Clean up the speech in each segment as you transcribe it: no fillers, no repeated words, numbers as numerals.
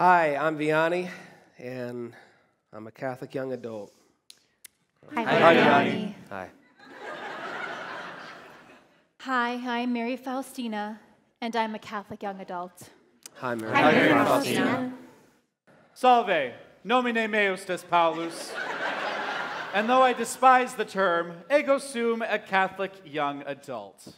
Hi, I'm Vianney, and I'm a Catholic young adult. Hi, Vianney. Hi. Hi, I'm Mary Faustina, and I'm a Catholic young adult. Hi, Mary. Hi, Mary Faustina. Salve, nomine meus des Paulus. And though I despise the term, ego sum a Catholic young adult.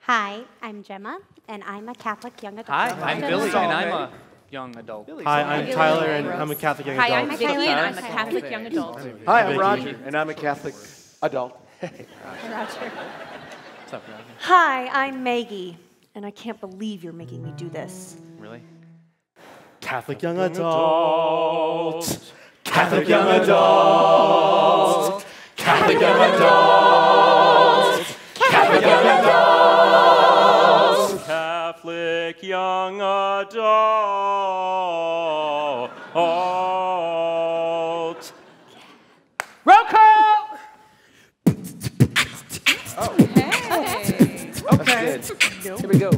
Hi, I'm Gemma, and I'm a Catholic young adult. Hi, I'm Billy, and I'm a young adult. Hi, I'm Tyler, and I'm a Catholic young adult. Hi, I'm Vicky, and I'm a Catholic young adult. Hi, I'm Roger, and I'm a Catholic adult. Roger. What's up, Roger? Hi, I'm Maggie, and I can't believe you're making me do this. Really? Catholic young adult. Catholic young adult. Catholic young adult. Catholic young adult. Catholic young adult. Roll call! Okay. Here we go.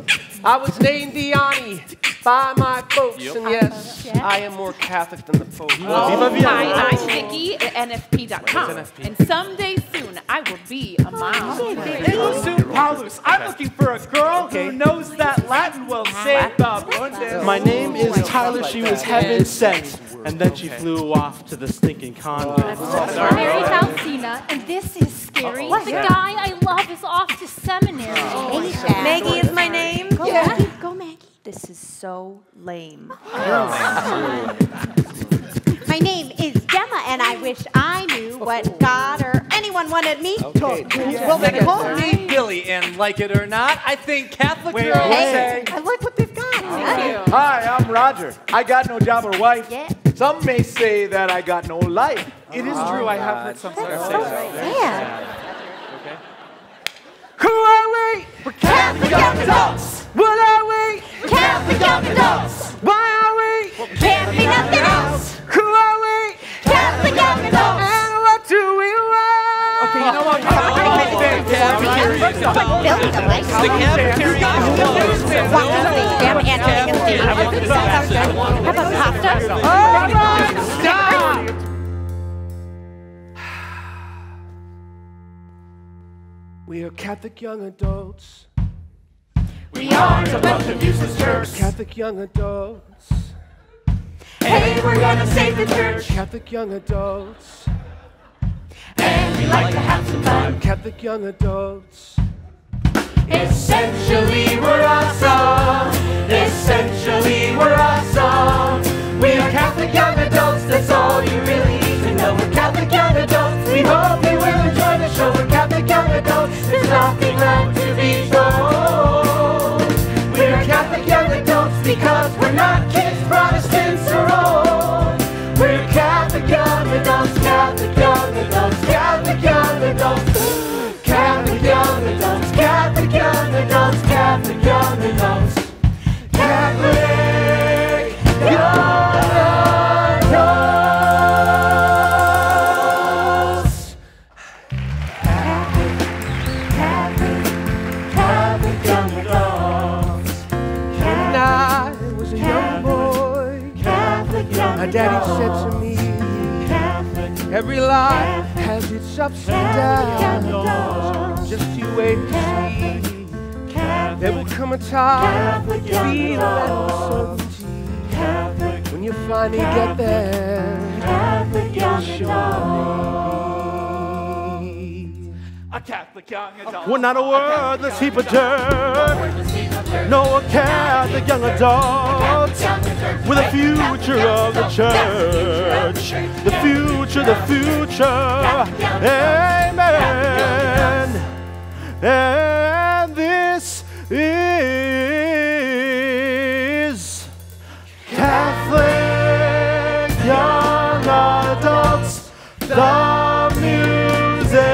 I was named Vianney by my folks, and yes, I am more Catholic than the Pope. Hi, I'm Vicky at NFP.com, and someday soon I will be a mom. Ego sum Paulus. I'm looking for a girl who knows that Latin will save the bundes. My name is Tyler. She was heaven sent, and then she flew off to the stinking convent. Mary Faustina, and this is scary. The guy I love is off to seminary. Maggie is my name. Go, Maggie. Go, Maggie. This is so lame. My name is Gemma, and I wish I knew what God or anyone wanted me to do. Well, they call me Billy, and like it or not, I think Catholic girls Hey, I like what they've got. Hi, I'm Roger. I got no job or wife. Yeah. Some may say that I got no life. It is true, I have heard some say that. Yeah. Who are we? We're Catholic young adults. What are we? Catholic young adults. Why are we? Can't be nothing else. Who are we? Catholic young adults. And what do we want? Okay, you know what? The cafeteria. Damn anti-state. How about pasta? Stop! We are Catholic young adults. We aren't a bunch of useless jerks. Catholic young adults. Hey, we're gonna save the church. Catholic young adults. And we like to have some fun. Catholic young adults. Essentially, we're awesome. Essentially, we're awesome. We are Catholic young adults. That's all you really need to know. We're Catholic young adults. We hope you will enjoy the show. We're Catholic young adults. There's nothing left to be told. We're Catholic young adults because we're not kids, Protestants, or old. We're Catholic young adults. Catholic young adults. Catholic young adults. Catholic young adults. Catholic young adults. Catholic young adults. Catholic young adults. Catholic young adults. When I was a young boy, Catholic young my daddy said to me, every life has its ups and downs. Just you wait and see. There will come a time to be uncertainty. When you finally get there, you'll surely be A Catholic young adult. We're not a wordless heap of dirt. No, a Catholic young adult with a future of the church. The future, the future. Amen. And this is Catholic young adults. The musical.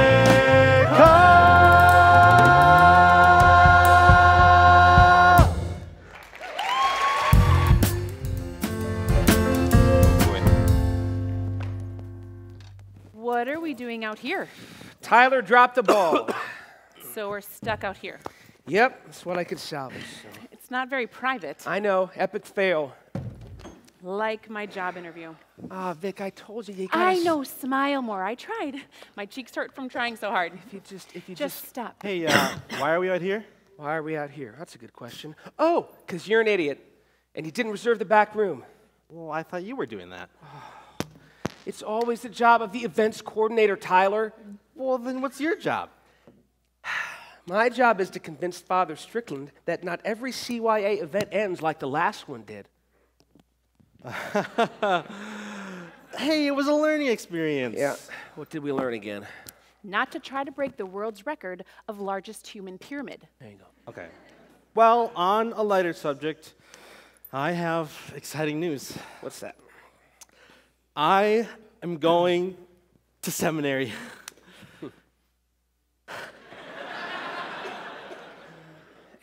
What are we doing out here? Tyler dropped the ball. So we're stuck out here. Yep, that's what I could salvage. So. It's It's not very private. I know, epic fail. Like my job interview. Ah, Vic, I told you, you gotta... I know, smile more. I tried. My cheeks hurt from trying so hard. If you Just stop. Hey, why are we out here? Why are we out here? That's a good question. Oh, because you're an idiot, and you didn't reserve the back room. Well, I thought you were doing that. It's always the job of the events coordinator, Tyler. Well, then what's your job? My job is to convince Father Strickland that not every CYA event ends like the last one did. Hey, it was a learning experience. Yeah. What did we learn again? Not to try to break the world's record of largest human pyramid. There you go. Okay. Well, on a lighter subject, I have exciting news. What's that? I am going to seminary.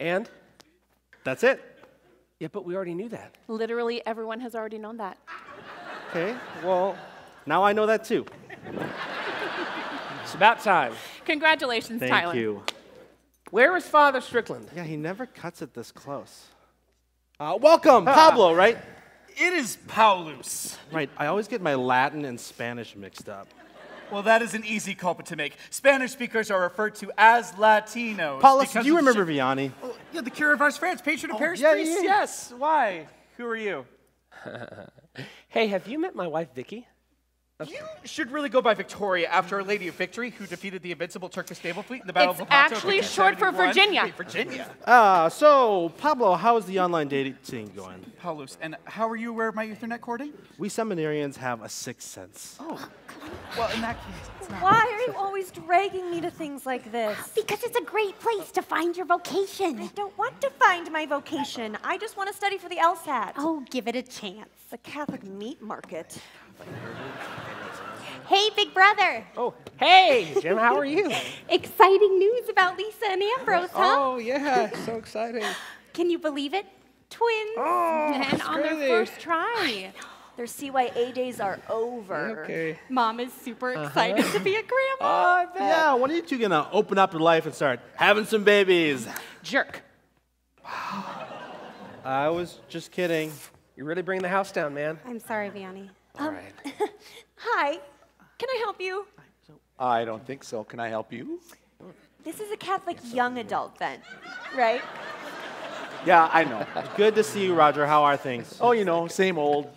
And? That's it. Yeah, but we already knew that. Literally everyone has already known that. Okay, well, now I know that too. It's about time. Congratulations, Tyler. Thank you. Where is Father Strickland? Yeah, he never cuts it this close. Welcome, Pablo, right? It is Paulus. Right, I always get my Latin and Spanish mixed up. Well, that is an easy culprit to make. Spanish speakers are referred to as Latinos. Paulus, because do you of the remember Vianney? Oh, yeah, the cure of Ars France, patron of Paris, yeah, Greece. yeah. Yes. Why? Who are you? Hey, have you met my wife, Vicky? You should really go by Victoria after Our Lady of Victory, who defeated the invincible Turkish naval fleet in the Battle It's of Lepanto. actually in short for 1571. Virginia. Wait, Virginia. So, Pablo, how is the online dating scene going? Paulus, and how are you aware of my Ethernet cording? We seminarians have a sixth sense. Oh, well, in that case, it's not. Why are you always dragging me to things like this? Because it's a great place to find your vocation. I don't want to find my vocation. I just want to study for the LSAT. Oh, give it a chance. The Catholic meat market. Hey, big brother. Oh, hey, Jim, how are you? Exciting news about Lisa and Ambrose, huh? Oh, yeah, so exciting. Can you believe it? Twins. Oh, And that's on their crazy. first try. Their CYA days are over. Okay. Mom is super excited to be a grandma. Yeah, when are you two gonna open up your life and start having some babies? Jerk. I was just kidding. You're really bringing the house down, man. I'm sorry, Vianney. All right. Hi, can I help you? I don't think so. Can I help you? This is a Catholic young adult then, right? Yeah, I know. Good to see you, Roger. How are things? Oh, you know, same old.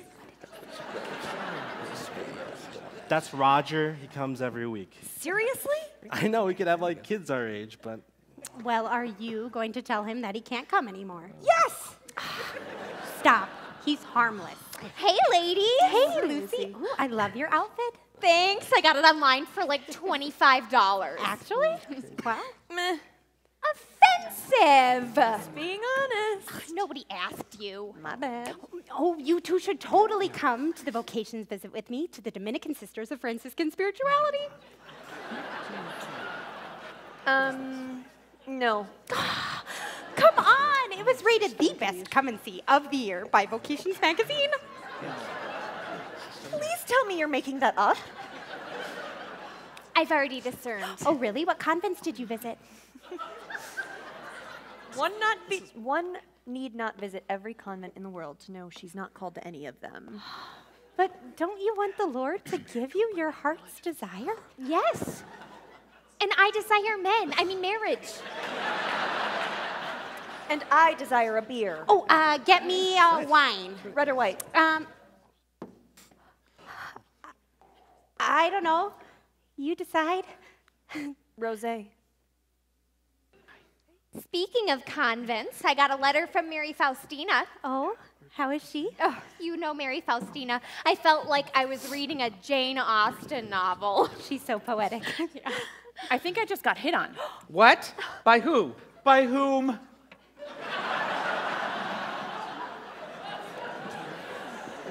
That's Roger. He comes every week. Seriously? I know we could have like kids our age, but Well, are you going to tell him that he can't come anymore? Yes! Stop. He's harmless. Hey, ladies. Hey, Lucy. Ooh, I love your outfit. Thanks. I got it online for like $25. Actually? Wow. Meh. Offensive. Just being honest. Nobody asked you. My bad. Oh, you two should totally come to the vocations visit with me to the Dominican Sisters of Franciscan Spirituality. No. Come on! It was rated the best come and see of the year by Vocations Magazine. Please tell me you're making that up. I've already discerned. Oh, really? What convents did you visit? One need not visit every convent in the world to know she's not called to any of them. But don't you want the Lord to give you your heart's desire? Yes. And I desire marriage. And I desire a beer. Oh, get me wine. Red or white? I don't know. You decide. Rosé. Speaking of convents, I got a letter from Mary Faustina. Oh, how is she? Oh, you know Mary Faustina. I felt like I was reading a Jane Austen novel. She's so poetic. Yeah. I think I just got hit on. What? By who? By whom?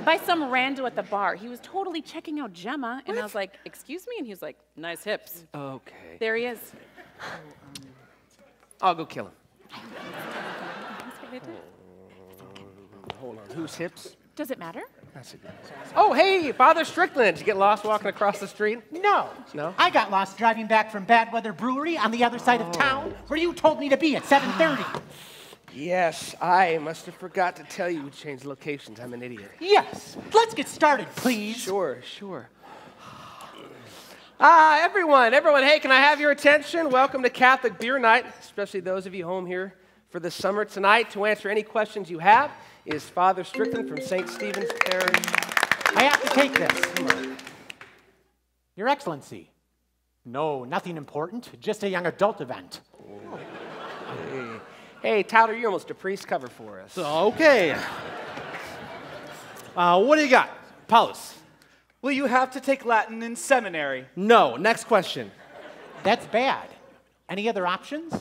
By some rando at the bar. He was totally checking out Gemma, and I was like, excuse me? And he was like, nice hips. Okay. There he is. I'll go kill him. Hold on. Whose hips? Does it matter? That's a good one. Oh, hey, Father Strickland. Did you get lost walking across the street? No. No? I got lost driving back from Bad Weather Brewery on the other side of town, where you told me to be at 7:30. Yes, I must have forgot to tell you we changed locations. I'm an idiot. Yes. Let's get started, please. Sure. Everyone, hey, can I have your attention? Welcome to Catholic Beer Night, especially those of you home here for the summer. Tonight, to answer any questions you have, is Father Strickland from St. Stephen's Parish. I have to take this. Come on. Your Excellency. No, nothing important. Just a young adult event. Hey, Tyler, you're almost a priest. Cover for us. Okay. What do you got? Paulus. Will you have to take Latin in seminary? No. Next question. That's bad. Any other options?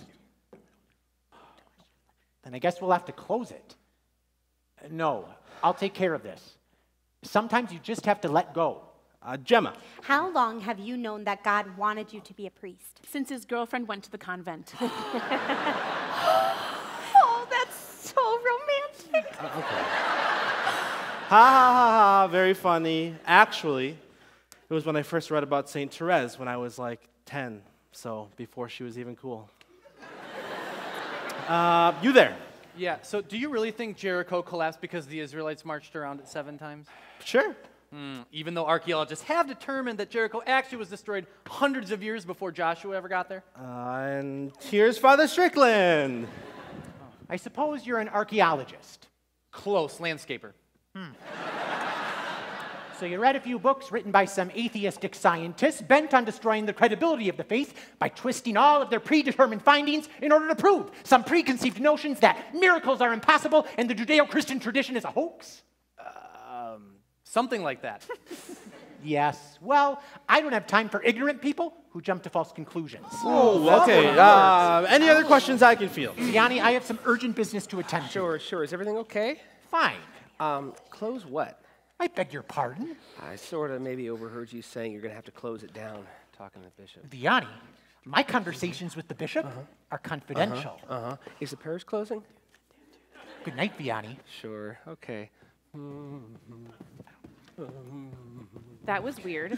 Then I guess we'll have to close it. No, I'll take care of this. Sometimes you just have to let go. Gemma. How long have you known that God wanted you to be a priest? Since his girlfriend went to the convent. Oh, that's so romantic. Okay. Ha, very funny. Actually, it was when I first read about St. Therese when I was like 10, so before she was even cool. You there? Yeah, so do you really think Jericho collapsed because the Israelites marched around it 7 times? Sure. Even though archaeologists have determined that Jericho actually was destroyed hundreds of years before Joshua ever got there? And here's Father Strickland. I suppose you're an archaeologist. Close, landscaper. So you read a few books written by some atheistic scientists bent on destroying the credibility of the faith by twisting all of their predetermined findings in order to prove some preconceived notions that miracles are impossible and the Judeo-Christian tradition is a hoax? Something like that. Yes. Well, I don't have time for ignorant people who jump to false conclusions. Oh, okay. Any other questions I can field? Yanni, I have some urgent business to attend to. Sure. Is everything okay? Fine. Close what? I beg your pardon? I sort of maybe overheard you saying you're going to have to close it down, talking to the bishop. Vianney, my conversations with the bishop are confidential. Is the parish closing? Good night, Vianney. Sure, okay. That was weird.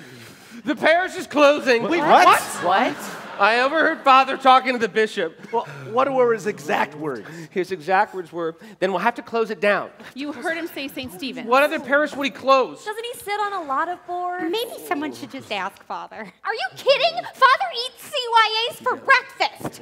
The parish is closing. Wait, what? What? I overheard Father talking to the bishop. Well, what were his exact words? His exact words were, then we'll have to close it down. You heard him say St. Stephen's. What other parish would he close? Doesn't he sit on a lot of boards? Maybe someone should just ask Father. Are you kidding? Father eats CYAs for breakfast.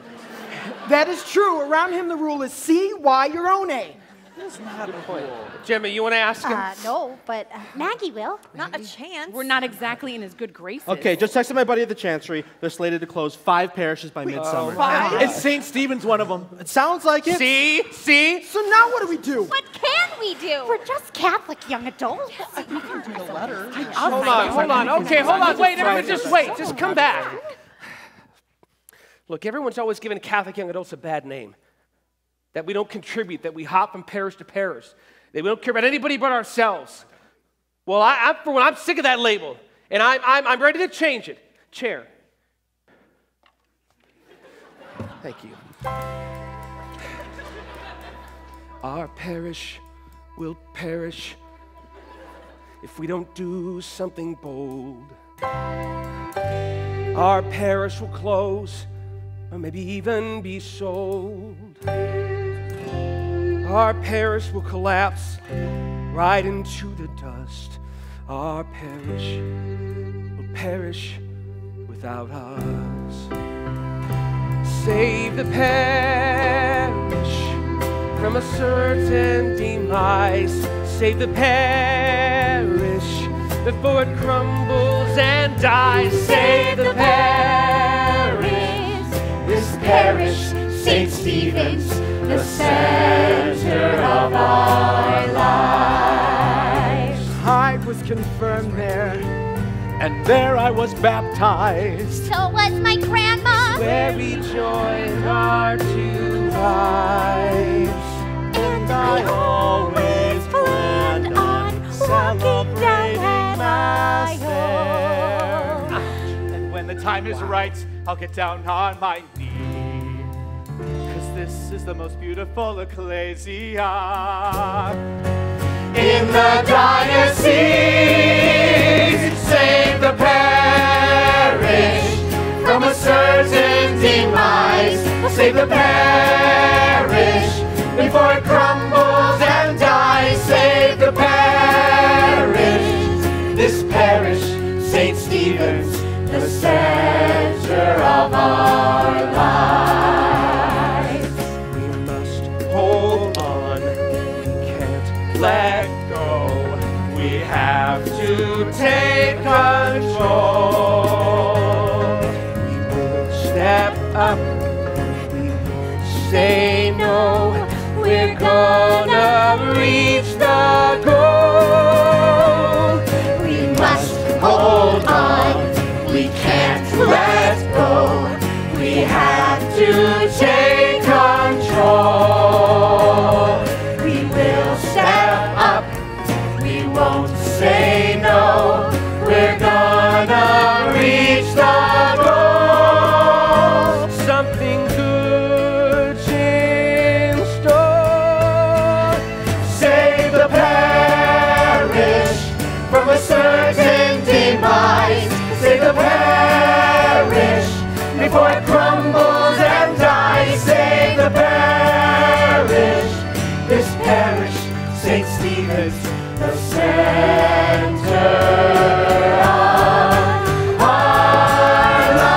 That is true. Around him, the rule is C-Y your own A. That's not a point. Gemma, you want to ask him? No, but Maggie will. Not a chance. We're not exactly in his good graces. Okay, just texted my buddy at the Chancery. They're slated to close 5 parishes by midsummer. 5? Is St. Stephen's one of them? It sounds like it. See? So now what do we do? What can we do? We're just Catholic young adults. Hold on. Okay, hold on. Wait, everyone, just wait. Just come back. Look, everyone's always given Catholic young adults a bad name. That we don't contribute, that we hop from parish to parish, that we don't care about anybody but ourselves. Well, I'm sick of that label, and I'm ready to change it. Chair. Thank you. Our parish will perish if we don't do something bold. Our parish will close, or maybe even be sold. Our parish will collapse right into the dust. Our parish will perish without us. Save the parish from a certain demise. Save the parish before it crumbles and dies. Save the parish, this parish, St. Stephen's, the center of our lives. I was confirmed there, and there I was baptized. So was my grandma. Where we joined our 2 lives. And I always planned on walking down that aisle. And when the time is right, I'll get down on my knee. This is the most beautiful ecclesia in the diocese. Save the parish from a certain demise. Save the parish before it crumbles and dies. Save the parish, this parish, St. Stephen's, the center of our lives. We must hold on, we can't let go. We have to take control. We will step up, we will say no. We're gonna reach the goal. We must hold on, we can't let go. We have to take control. We will step up, we won't say no. We're gonna reach the goal. Something good's in store. Save the parish from a certain demise. Save the parish before it crumbles and dies. Save the parish, this parish, St. Stephen's, the center of our lives.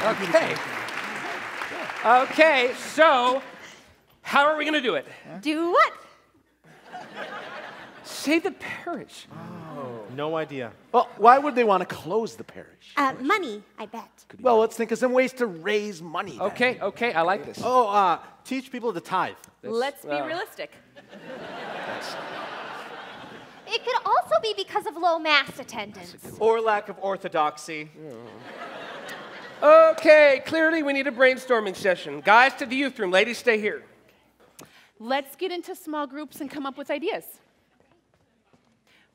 Okay. Okay, so how are we going to do it? Do what? Save the parish. No idea. Well, why would they want to close the parish? Money, I bet. Well, let's think of some ways to raise money. then. Okay, I like this. Oh, teach people to tithe. Let's be realistic. It could also be because of low mass attendance. Or lack of orthodoxy. Okay, clearly we need a brainstorming session. Guys to the youth room, ladies stay here. Let's get into small groups and come up with ideas.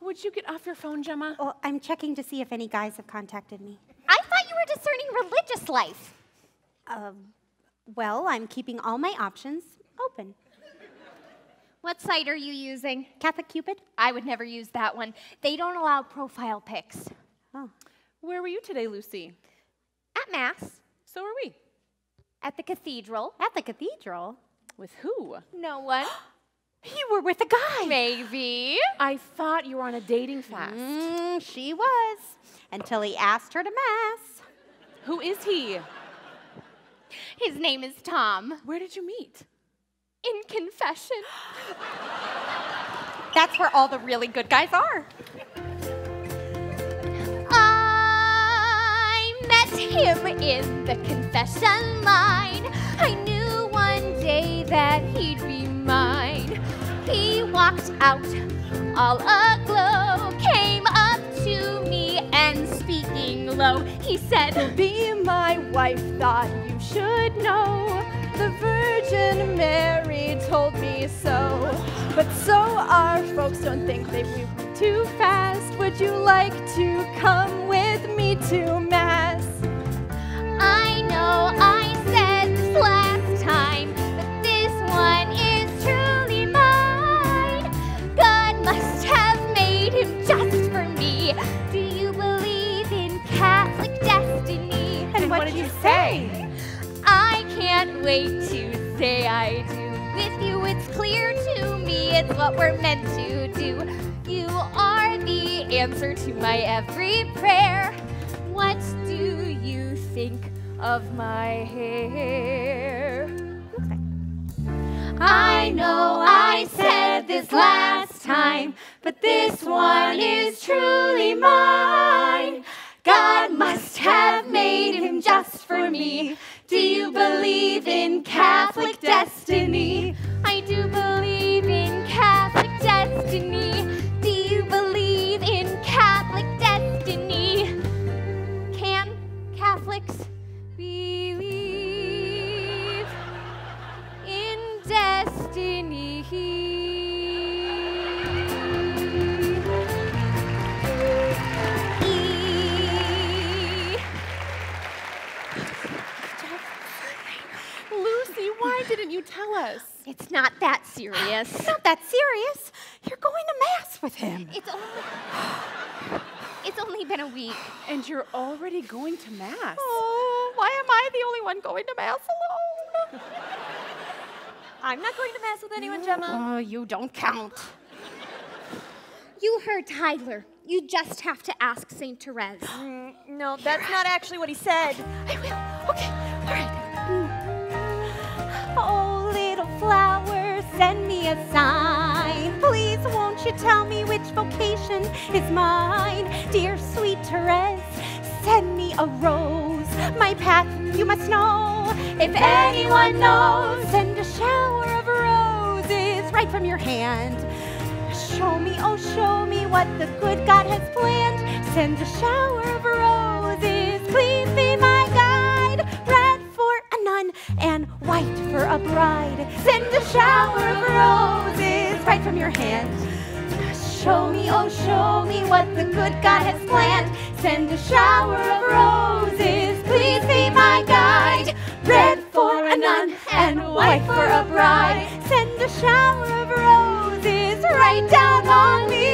Would you get off your phone, Gemma? Oh, I'm checking to see if any guys have contacted me. I thought you were discerning religious life. Well, I'm keeping all my options open. What site are you using? Catholic Cupid? I would never use that one. They don't allow profile pics. Oh. Where were you today, Lucy? At Mass. So are we. At the cathedral. At the cathedral? With who? No one. You were with a guy. Maybe. I thought you were on a dating fast. She was. Until he asked her to Mass. Who is he? His name is Tom. Where did you meet? In confession. That's where all the really good guys are. I met him in the confession line. I knew one day that he'd be mine. He walked out all aglow, came up to me and speaking low, he said, "Be my wife, thought you should know. The Virgin Mary told me so. But so our folks don't think they move too fast. Would you like to come with me to Mass?" I know I said this last time, but this one is truly mine. God must have made him just for me. Do you believe in Catholic destiny? And what did you say? I can't wait to say I do. With you it's clear to me it's what we're meant to do. You are the answer to my every prayer. What do you think of my hair? I know I said this last time, but this one is truly mine. God must have made him just for me. Do you believe in Catholic destiny? I do believe in Catholic destiny. Do you believe in Catholic destiny? Can Catholics believe in destiny? Lucy, why didn't you tell us? It's not that serious. serious. Not that serious. You're going to Mass with him. It's only been a week. And you're already going to Mass. Oh, why am I the only one going to Mass alone? I'm not going to Mass with anyone, Gemma. Oh, you don't count. You heard Tyler. You just have to ask St. Therese. No, that's not actually what he said. I will. Okay, all right. Oh, little flower, send me a sign. Please, won't you tell me which vocation is mine? Dear sweet Therese, send me a rose. My path you must know. If anyone knows, send a shower of roses right from your hand. Show me, oh show me what the good God has planned. Send a shower of roses, please be my guide. Red for a nun and white for a bride. Send a shower of roses right from your hand. Show me, oh show me what the good God has planned. Send a shower of roses, please be my guide. Red for a nun and white for a bride. Send a shower of roses right down on me.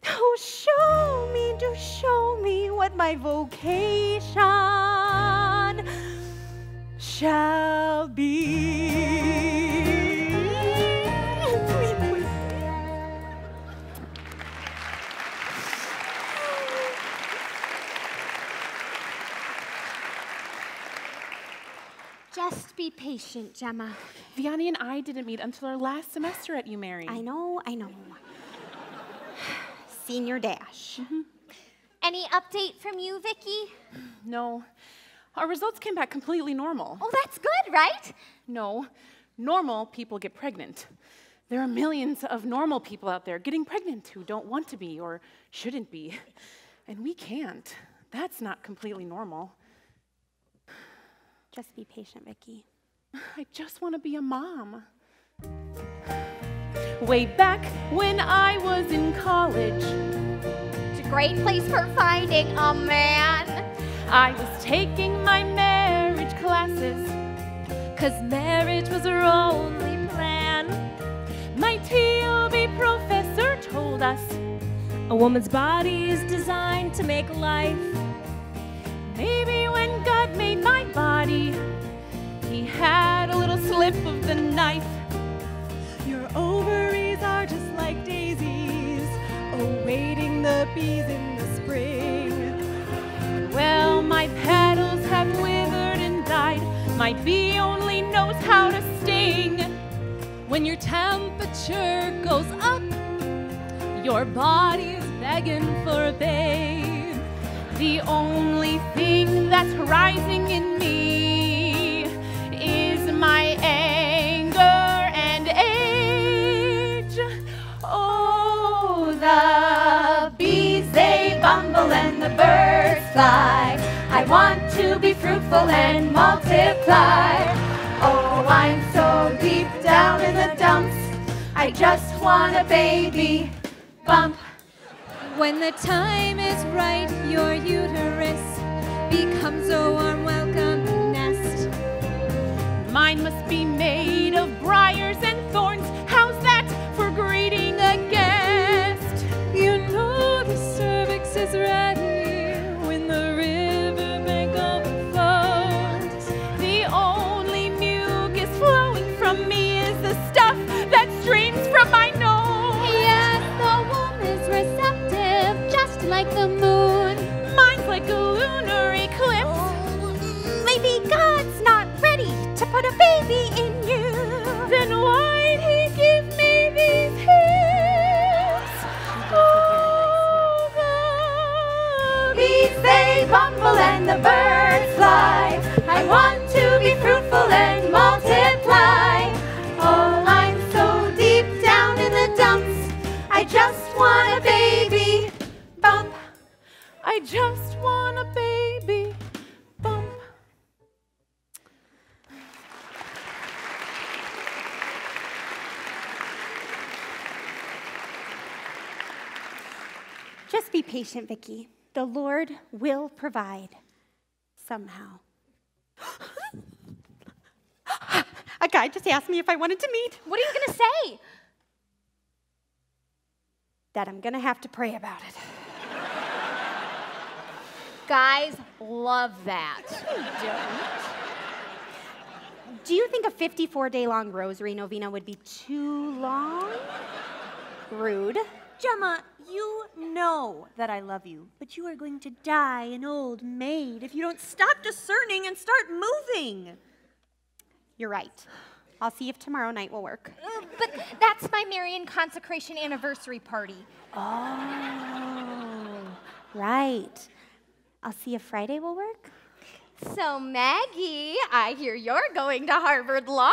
Oh, show me, do show me what my vocation shall be. Just be patient, Gemma. Vianney and I didn't meet until our last semester at UMary. I know. Senior dash. Any update from you, Vicky? No. Our results came back completely normal. Oh, that's good, right? No. Normal people get pregnant. There are millions of normal people out there getting pregnant who don't want to be or shouldn't be. And we can't. That's not completely normal. Just be patient, Vicky. I just want to be a mom. Way back when I was in college, it's a great place for finding a man. I was taking my marriage classes, 'cause marriage was our only plan. My TLB professor told us a woman's body is designed to make life. Maybe when God made my body, he had a little slip of the knife. Your ovaries are just like daisies, awaiting the bees in the spring. Well, my petals have withered and died. My bee only knows how to sting. When your temperature goes up, your body is begging for a babe. The only thing that's rising in me is my anger and age. Oh, the bees, they bumble and the birds fly. I want to be fruitful and multiply. Oh, I'm so deep down in the dumps. I just want a baby bump. When the time is right, your uterus becomes a warm welcome nest. Mine must be made of briars and thorns. How's that for greeting a guest? You know the cervix is ready when the riverbank overflows. The only mucus flowing from me is the stuff that streams from my nose. Yes, the womb is receptive, just like the moon. Mine's like a lunar eclipse. Oh, maybe God's not ready to put a baby in you. Then why'd he give me these hips? Oh, the bees, they bumble and the birds fly. I want to be fruitful and multiply. Oh, I'm so deep down in the dumps. I just want a baby bump. I just want a baby bump. Just be patient, Vicky. The Lord will provide somehow. A That guy just asked me if I wanted to meet. What are you going to say? That I'm going to have to pray about it. Guys love that. Do you think a 54-day-long rosary novena would be too long? Rude. Gemma, you know that I love you, but you are going to die an old maid if you don't stop discerning and start moving. You're right. I'll see if tomorrow night will work. But that's my Marian consecration anniversary party. Oh, right. I'll see if Friday will work. So, Maggie, I hear you're going to Harvard Law.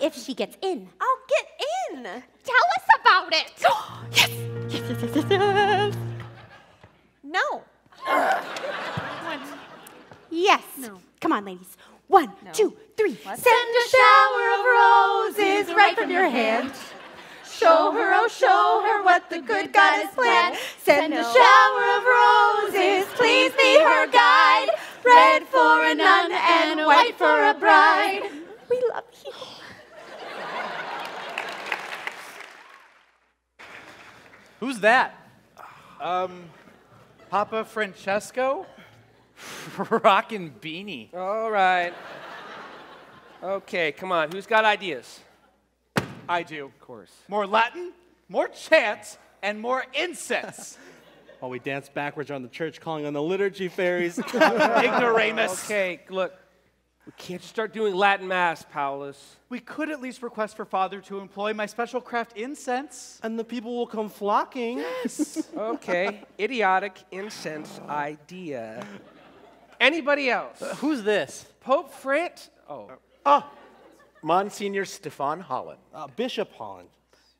If she gets in. I'll get in. Tell us about it. Yes. Yes. No. Yes. No. Come on, ladies. 1, 2, 3. Send a shower of roses right from your hand. Show her, oh, show her what the good God has planned. Send a shower of roses, please be her guide. Red for a nun and white for a bride. We love you. Who's that? Papa Francesco? Rockin' beanie. All right. Okay, come on. Who's got ideas? I do. Of course. More Latin, more chants, and more incense. While we dance backwards around the church calling on the liturgy fairies. Ignoramus. Okay, look. We can't just start doing Latin Mass, Paulus. We could at least request for Father to employ my special craft incense. And the people will come flocking. Yes. Okay, idiotic incense idea. Anybody else? Who's this? Pope Frit? Oh. Monsignor Stefan Holland. Bishop Holland.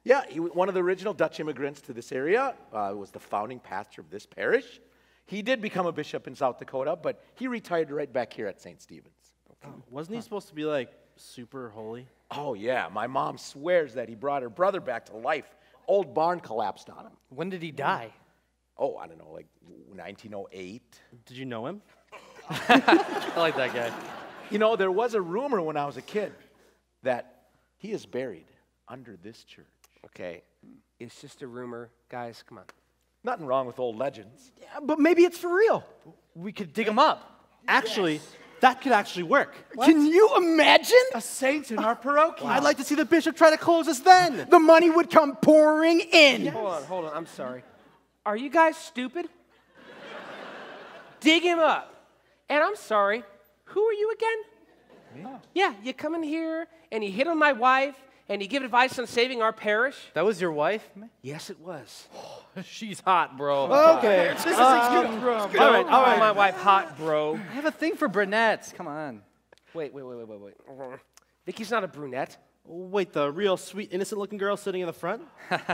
Yeah, he was one of the original Dutch immigrants to this area. Was the founding pastor of this parish. He did become a bishop in South Dakota, but he retired right back here at St. Stephen's. Okay. Wasn't he supposed to be like super holy? Oh yeah, my mom swears that he brought her brother back to life. Old barn collapsed on him. When did he die? Oh, I don't know, like 1908. Did you know him? I like that guy. You know, there was a rumor when I was a kid that he is buried under this church. Okay, it's just a rumor. Guys, come on. Nothing wrong with old legends. Yeah, but maybe it's for real. We could dig him up. Actually, that could actually work. What? Can you imagine? A saint in our parochial. I'd like to see the bishop try to close us then. The money would come pouring in. Yes. Hold on. I'm sorry. Are you guys stupid? Dig him up. And I'm sorry, who are you again? Me? Yeah, you come in here and you hit on my wife and you give advice on saving our parish. That was your wife? Yes, it was. She's hot, bro. Okay. This is excuse, bro. All right. My wife hot, bro. I have a thing for brunettes. Come on. Wait. Vicky's not a brunette. Wait, the real sweet, innocent-looking girl sitting in the front?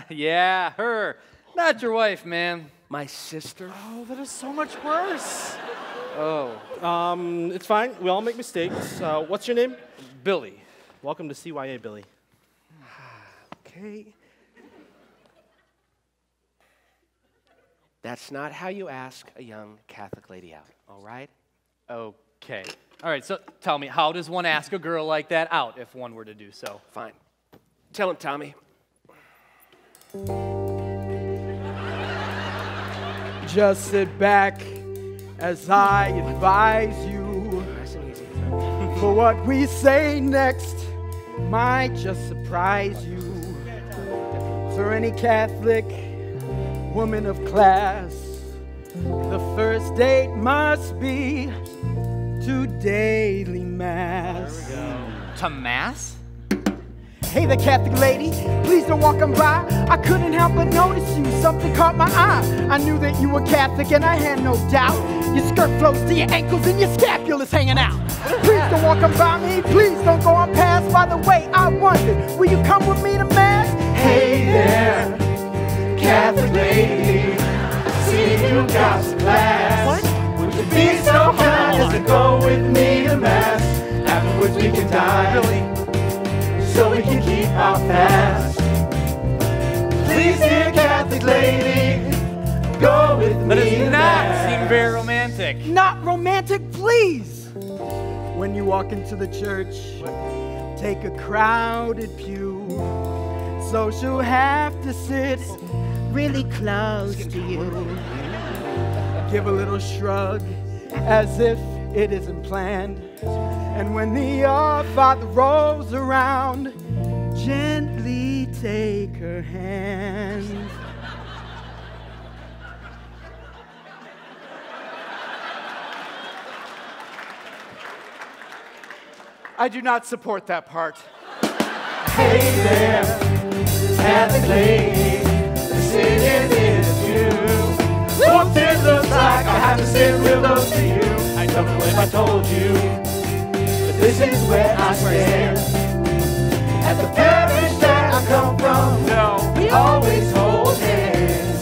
Yeah, her. Not your wife, man. My sister. Oh, that is so much worse. Oh. It's fine. We all make mistakes. What's your name? Billy. Welcome to CYA, Billy. Okay. That's not how you ask a young Catholic lady out, all right? Okay. All right, so tell me, how does one ask a girl like that out if one were to do so? Fine. Tell him, Tommy. Just sit back as I advise you. For what we say next might just surprise you. For any Catholic woman of class, the first date must be to daily mass. To mass? Hey there, Catholic lady, please don't walk on by. I couldn't help but notice you, something caught my eye. I knew that you were Catholic and I had no doubt. Your skirt floats to your ankles and your scapula's hanging out. Please don't walk on by me, please don't go on past. By the way, I wondered, will you come with me to mass? Hey there, Catholic lady, see you got some class. What? Would you be so kind as to go with me to mass? Afterwards we can die. So we can keep our fast. Please, dear Catholic lady, go with me. That does not mass. seem very romantic. Not romantic, please. When you walk into the church, take a crowded pew. So she'll have to sit really close to you. Give a little shrug as if it isn't planned. And when the father rolls around, gently take her hand. I do not support that part. Hey there, Catholic lady, the singing is you. Won't it look like I have to send willows to you? I don't know if I told you, but this is where I stand. At the parish that I come from, we always hold hands.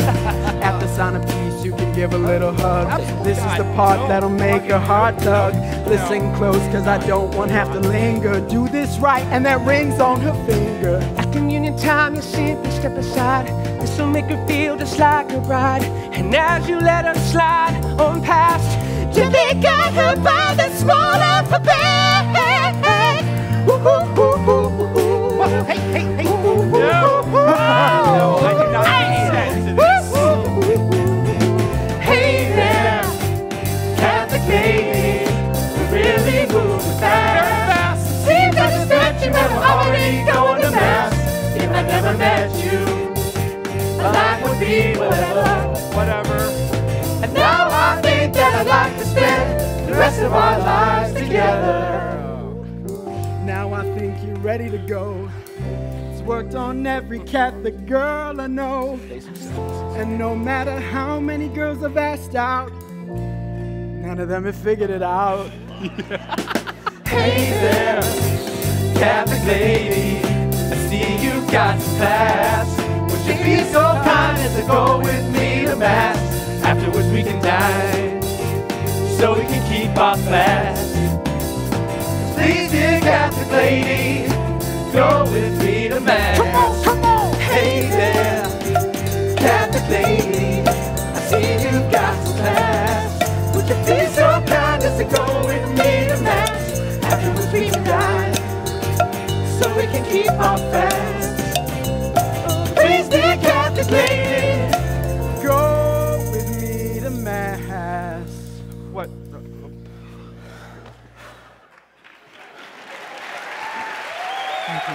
At the sign of peace, you can give a little hug. This is the part that'll make your heart tug. Listen close, cause I don't want to have to linger. Do this right, and that ring's on her finger. At communion time, you simply step aside. This will make her feel just like a bride. And as you let her slide on past, till they got her by the small alphabet. Hey, hey, hey. No, I do not consent to this. Hey there, Catholic lady, really moving fast. Seems like it's that you have already gone to mass. If I never met you, my life would be whatever. And now I think that I'd like to spend the rest of our lives together. Now I think you're ready to go. It's worked on every Catholic girl I know. And no matter how many girls I've asked out, none of them have figured it out. Hey there, Catholic lady, I see you got some class. Would you be so kind as to go with me to Mass? Afterwards we can dine, so we can keep our class. Please, dear Catholic lady, go with me to Mass. Come on, come on. Hey there, Catholic lady, I see you got some class. Would you be so kind as to go with me to Mass? Afterwards we can dine, so we can keep our fast. Please, dear Catholic lady, go with me to Mass. What? Thank you.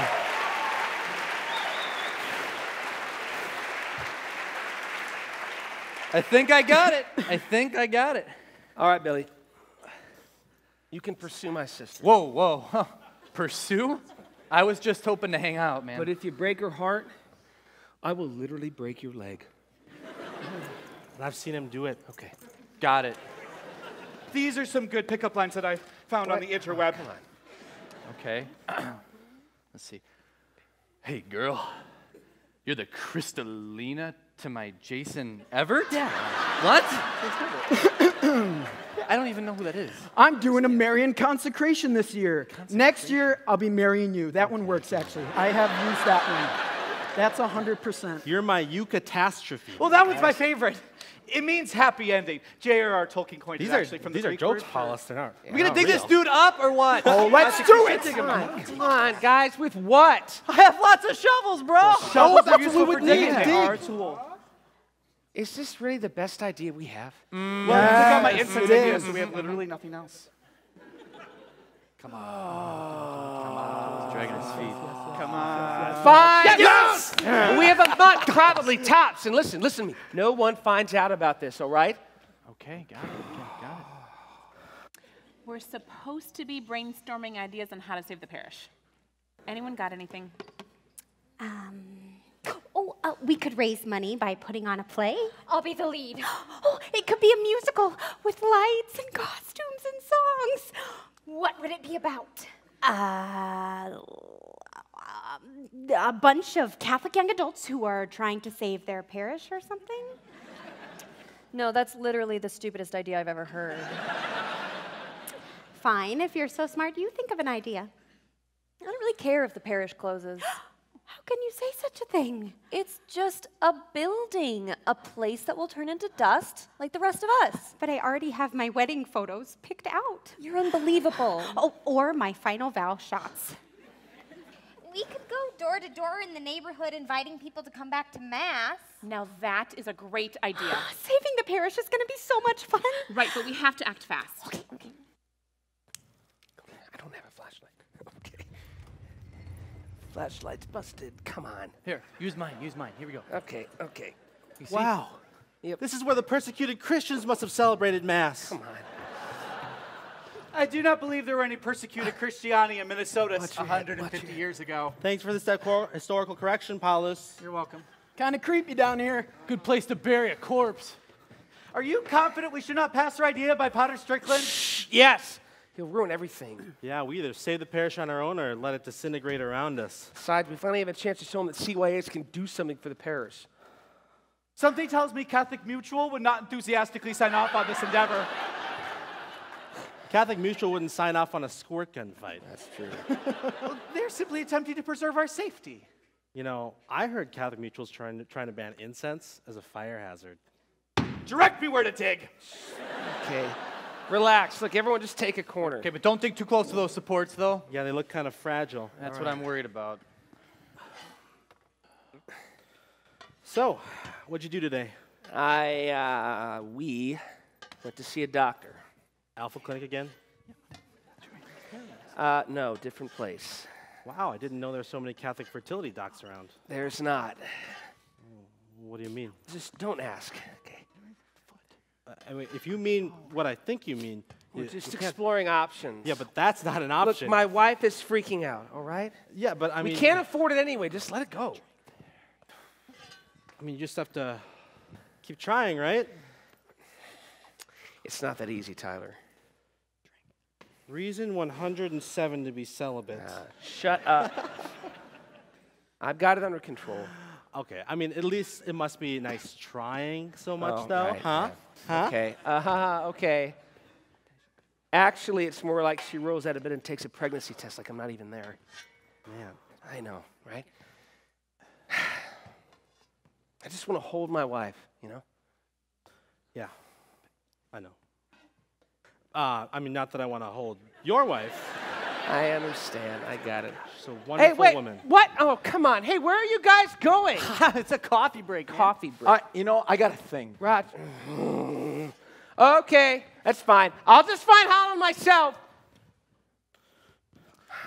I think I got it. I think I got it. All right, Billy. You can pursue my sister. Whoa, whoa. Huh. Pursue? I was just hoping to hang out, man. But if you break her heart, I will literally break your leg. I've seen him do it. Okay. Got it. These are some good pickup lines that I found on the interweb. Come on. Okay. Let's see. Hey, girl. You're the Crystalina to my Jason Everett? Yeah. What? I don't even know who that is. I'm doing a Marian consecration this year. Next year, I'll be marrying you. That one works, actually. I have used that one. That's 100%. You're my eucatastrophe. Well, that one's my favorite. It means happy ending. J.R.R. Tolkien coined it actually from the These are Greek jokes, word for- Paulus. They're not. We gonna dig this dude up or what? Oh, let's do it! Come on, guys, with what? I have lots of shovels, bro. Shovels that's are useful what we for would need digging. to They are a dig. tool. Is this really the best idea we have? Well, you got my Yes, incense it idea, is. so we have literally nothing else. Come on. He's dragging his feet. Come on. Fine. Yes! We have a month, probably tops. And listen to me. No one finds out about this, all right? Okay, got it. Okay, got it. We're supposed to be brainstorming ideas on how to save the parish. Anyone got anything? We could raise money by putting on a play. I'll be the lead. Oh, it could be a musical with lights and costumes and songs. What would it be about? A bunch of Catholic young adults who are trying to save their parish or something. No, that's literally the stupidest idea I've ever heard. Fine, if you're so smart, you think of an idea. I don't really care if the parish closes. How can you say such a thing? It's just a building, a place that will turn into dust like the rest of us. But I already have my wedding photos picked out. You're unbelievable. Oh, or my final vow shots. we could go door to door in the neighborhood inviting people to come back to Mass. Now that is a great idea. Saving the parish is going to be so much fun. Right, but we have to act fast. I don't have a flashlight. Okay. Flashlight's busted. Come on. Here, use mine. Here we go. Okay. You see? Wow. Yep. This is where the persecuted Christians must have celebrated Mass. Come on. I do not believe there were any persecuted Christiani in Minnesota 150 years ago. Thanks for this historical correction, Paulus. You're welcome. Kind of creepy down here. Good place to bury a corpse. Are you confident we should not pass our idea by Potter Strickland? Yes. He'll ruin everything. Yeah, we either save the parish on our own or let it disintegrate around us. Besides, we finally have a chance to show him that CYAs can do something for the parish. Something tells me Catholic Mutual would not enthusiastically sign off on this endeavor. Catholic Mutual wouldn't sign off on a squirt gun fight. That's true. Well, they're simply attempting to preserve our safety. You know, I heard Catholic Mutual's trying to ban incense as a fire hazard. Direct me where to dig. Okay. Relax. Look, everyone just take a corner. Okay, but don't dig too close to those supports, though. Yeah, they look kind of fragile. That's what I'm worried about. So, what'd you do today? We went to see a doctor. Alpha Clinic again? No, different place. Wow, I didn't know there were so many Catholic fertility docs around. There's not. What do you mean? Just don't ask. Okay. I mean, if you mean what I think you mean, We're just exploring options. Yeah, but that's not an option. Look, my wife is freaking out, all right? Yeah, but I mean... We can't afford it anyway. Just let it go. I mean, you just have to keep trying, right? It's not that easy, Tyler. Reason 107 to be celibate. Shut up. I've got it under control. Okay, I mean, at least it must be nice trying so much, Oh, though, right, huh? yeah. Huh? Okay. Okay. Actually, it's more like she rolls out of bed and takes a pregnancy test like I'm not even there. Man. I know, right? I just want to hold my wife, you know? Yeah, I know. I mean, not that I want to hold your wife. I understand. I got it. She's a wonderful Hey, wait, woman. what? Oh, come on. Hey, where are you guys going? It's a coffee break. Coffee break. You know, I got a thing. Roger. Okay, that's fine. I'll just find Holland myself.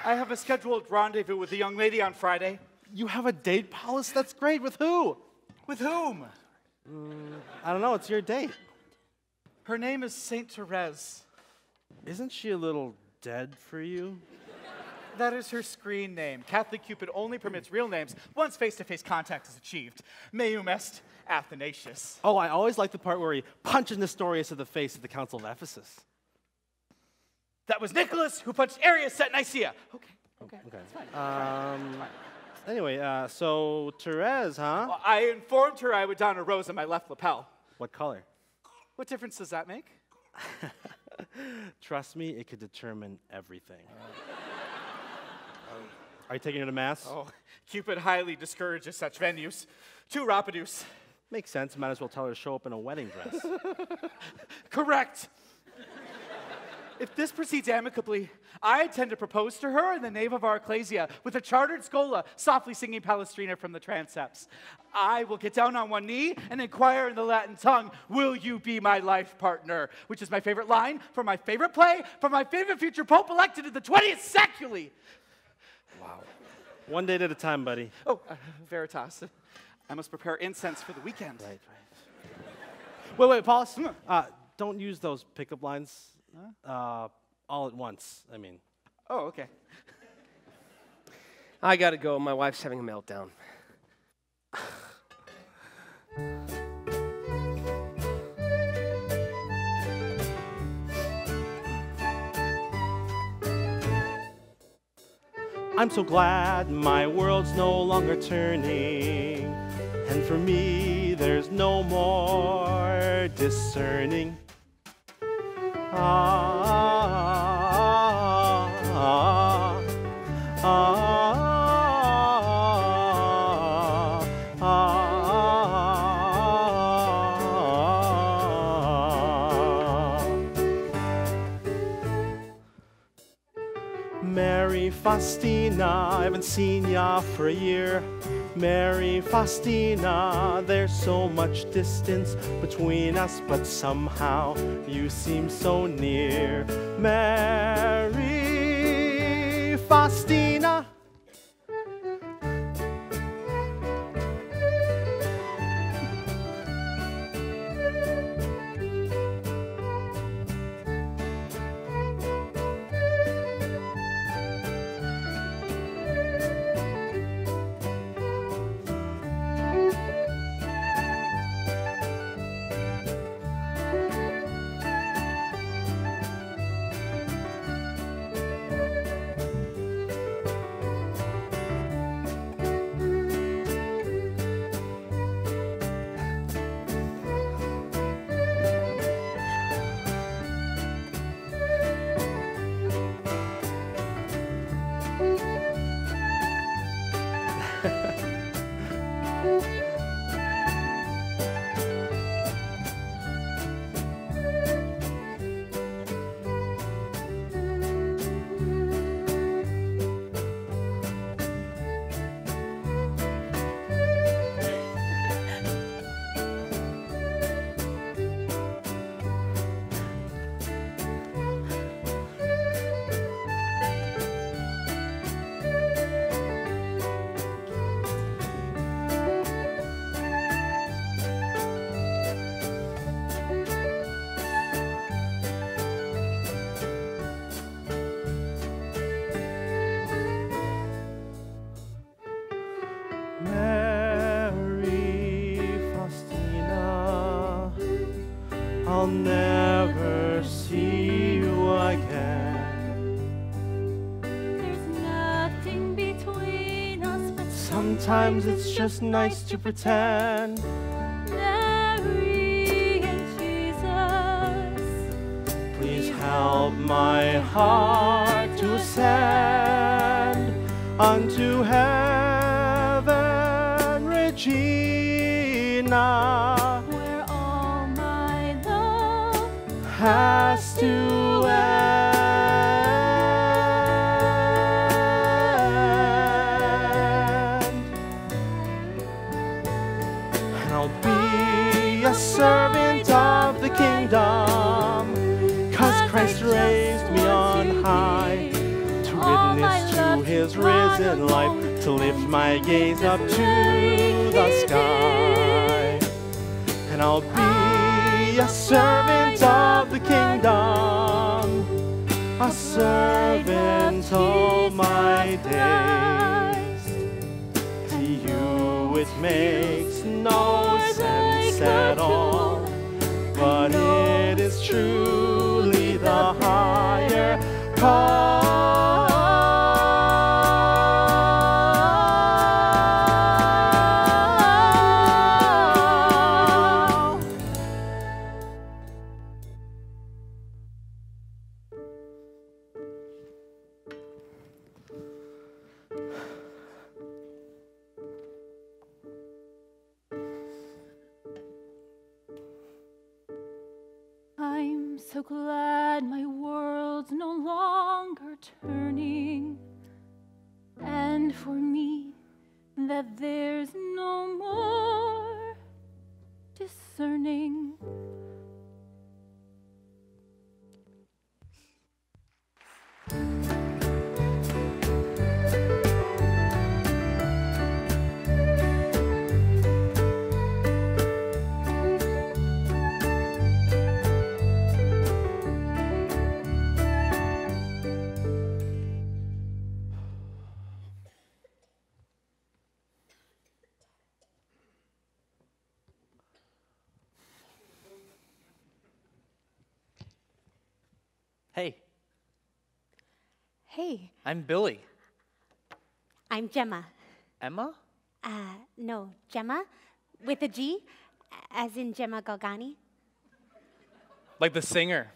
I have a scheduled rendezvous with a young lady on Friday. You have a date, Paulus? That's great. With who? With whom? I don't know. It's your date. Her name is Saint Therese. Isn't she a little dead for you? That is her screen name. Catholic Cupid only permits real names once face-to-face contact is achieved. Meum est Athanasius. Oh, I always like the part where he punches Nestorius in the face at the Council of Ephesus. That was Nicholas who punched Arius at Nicaea. Okay. Anyway, so Therese, huh? Well, I informed her I would don a rose on my left lapel. What color? What difference does that make? Trust me, it could determine everything. Are you taking her to Mass? Oh, Cupid highly discourages such venues. Too rapidos. Makes sense. Might as well tell her to show up in a wedding dress. Correct. If this proceeds amicably, I intend to propose to her in the nave of our ecclesia with a chartered scola softly singing Palestrina from the transepts. I will get down on one knee and inquire in the Latin tongue, "Will you be my life partner?" Which is my favorite line from my favorite play from my favorite future pope elected in the 20th century. Wow. One date at a time, buddy. Oh, Veritas. I must prepare incense for the weekend. Right. Wait, Paulus. Don't use those pickup lines all at once. I mean. Oh, okay. I gotta go. My wife's having a meltdown. I'm so glad my world's no longer turning, and for me there's no more discerning. Mary Faustina, I haven't seen ya for a year. Mary Faustina, there's so much distance between us, but somehow you seem so near. Mary Faustina. I'll never see you again. There's nothing between us but sometimes it's just nice to pretend. Mary and Jesus, Please help my heart to ascend unto heaven, Regina. Has to end. And I'll be a servant of the kingdom, 'cause Christ raised me on high to witness to his risen life, to lift my gaze up to the sky. And I'll be a servant of the kingdom, a servant all my days. To you it makes no sense at all, but it is truly the higher call. I'm so glad my world's no longer turning, and for me that there's no more discerning. Hey. Hey. I'm Billy. I'm Gemma. Emma? No, Gemma, with a G, as in Gemma Galgani. Like the singer.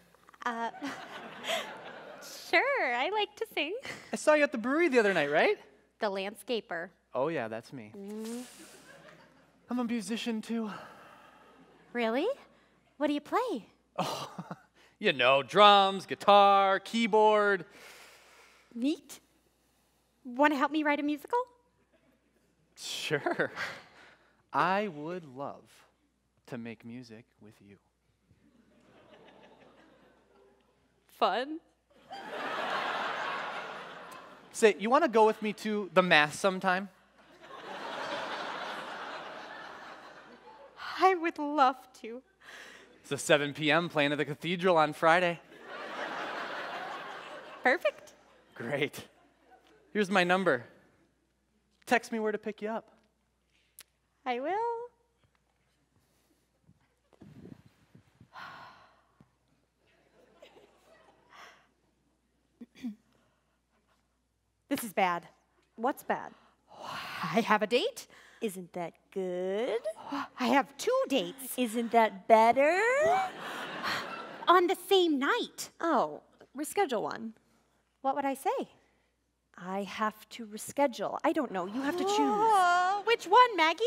Sure, I like to sing. I saw you at the brewery the other night, right? The landscaper. Oh yeah, that's me. I'm a musician too. Really? What do you play? Oh, you know, drums, guitar, keyboard. Neat. Want to help me write a musical? Sure. I would love to make music with you. Fun. Say, you want to go with me to the Mass sometime? I would love to. It's a 7 p.m. playing at the cathedral on Friday. Perfect. Great. Here's my number. Text me where to pick you up. I will. This is bad. What's bad? I have a date. Isn't that good? I have 2 dates. Isn't that better? On the same night. Oh, reschedule one. What would I say? I have to reschedule. I don't know. You have to choose. Oh, which one, Maggie?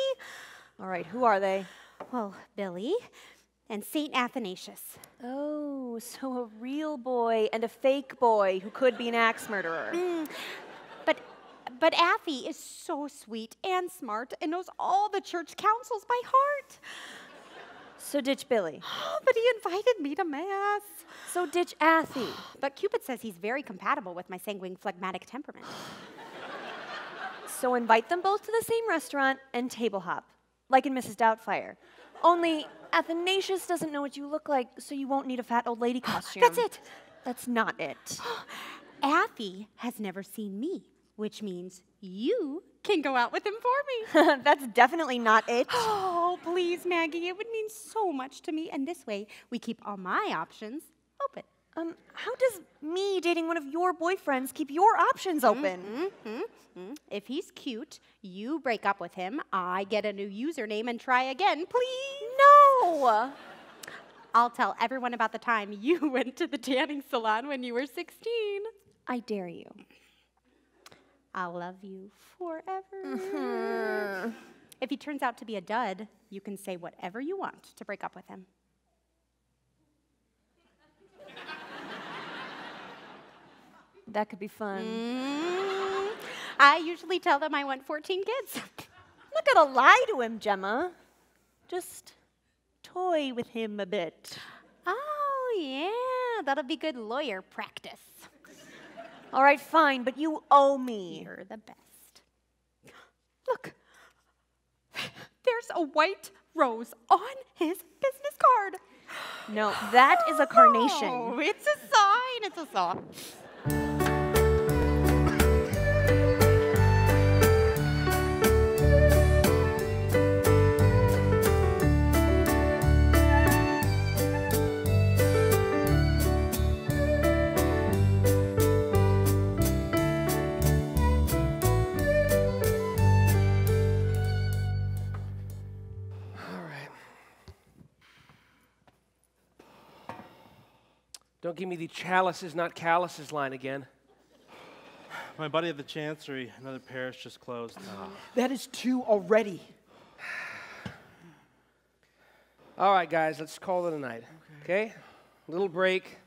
All right, who are they? Well, Billy and St. Athanasius. Oh, so a real boy and a fake boy who could be an axe murderer. But Athy is so sweet and smart and knows all the church councils by heart. So ditch Billy. But he invited me to Mass. So ditch Athy. But Cupid says he's very compatible with my sanguine phlegmatic temperament. So invite them both to the same restaurant and table hop, like in Mrs. Doubtfire. Only Athanasius doesn't know what you look like, so you won't need a fat old lady costume. That's it. That's not it. Athy has never seen me, which means you can go out with him for me. That's definitely not it. Oh, please, Maggie. It would mean so much to me. And this way, we keep all my options open. How does me dating one of your boyfriends keep your options open? If he's cute, you break up with him, I get a new username and try again, please. No! I'll tell everyone about the time you went to the tanning salon when you were 16. I dare you. I'll love you forever. If he turns out to be a dud, you can say whatever you want to break up with him. That could be fun. I usually tell them I want 14 kids. I'm not gonna lie to him, Gemma. Just toy with him a bit. Oh, yeah, that'll be good lawyer practice. All right, fine, but you owe me. You're the best. Look, there's a white rose on his business card. No, that is a carnation. Oh, it's a sign, it's a sign. Don't give me the chalices, not calluses line again. My buddy at the Chancery, another parish just closed. That is 2 already. All right, guys, let's call it a night. Okay? Little break.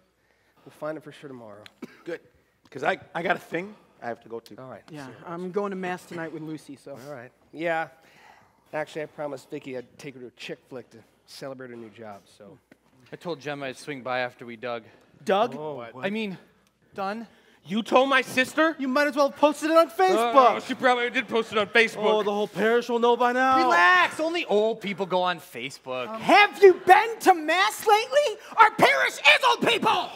We'll find it for sure tomorrow. Good. Because I got a thing I have to go to. All right. Yeah, I'm going to Mass tonight with Lucy, so. All right. Yeah. Actually, I promised Vicky I'd take her to a chick flick to celebrate her new job, so. I told Gemma I'd swing by after we dug. Doug? Oh, I mean, done. You told my sister? You might as well have posted it on Facebook. She probably did post it on Facebook. Oh, the whole parish will know by now. Relax, only old people go on Facebook. Have you been to Mass lately? Our parish is old people!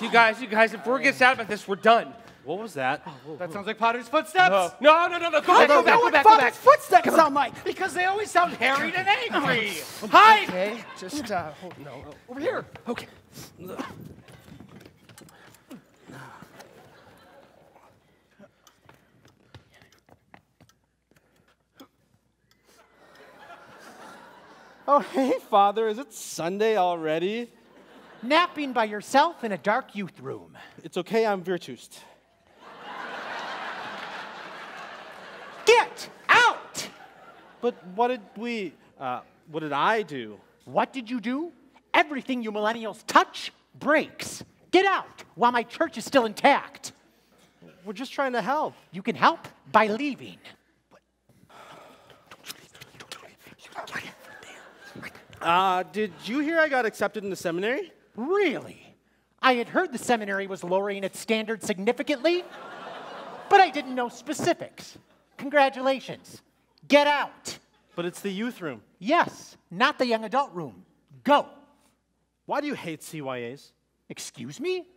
You guys, if word gets out about this, we're done. What was that? That sounds like Potter's footsteps. No. Go back. Father's footsteps sound like. Because they always sound harried and angry. Hi! Okay, just, no. Over here. Okay. Oh, hey, Father, is it Sunday already? Napping by yourself in a dark youth room. It's okay, I'm virtuosed. Get out! But what did I do? What did you do? Everything you millennials touch breaks. Get out while my church is still intact. We're just trying to help. You can help by leaving. Did you hear I got accepted in the seminary? Really? I had heard the seminary was lowering its standards significantly, but I didn't know specifics. Congratulations. Get out. But it's the youth room. Yes, not the young adult room. Go. Why do you hate CYAs? Excuse me?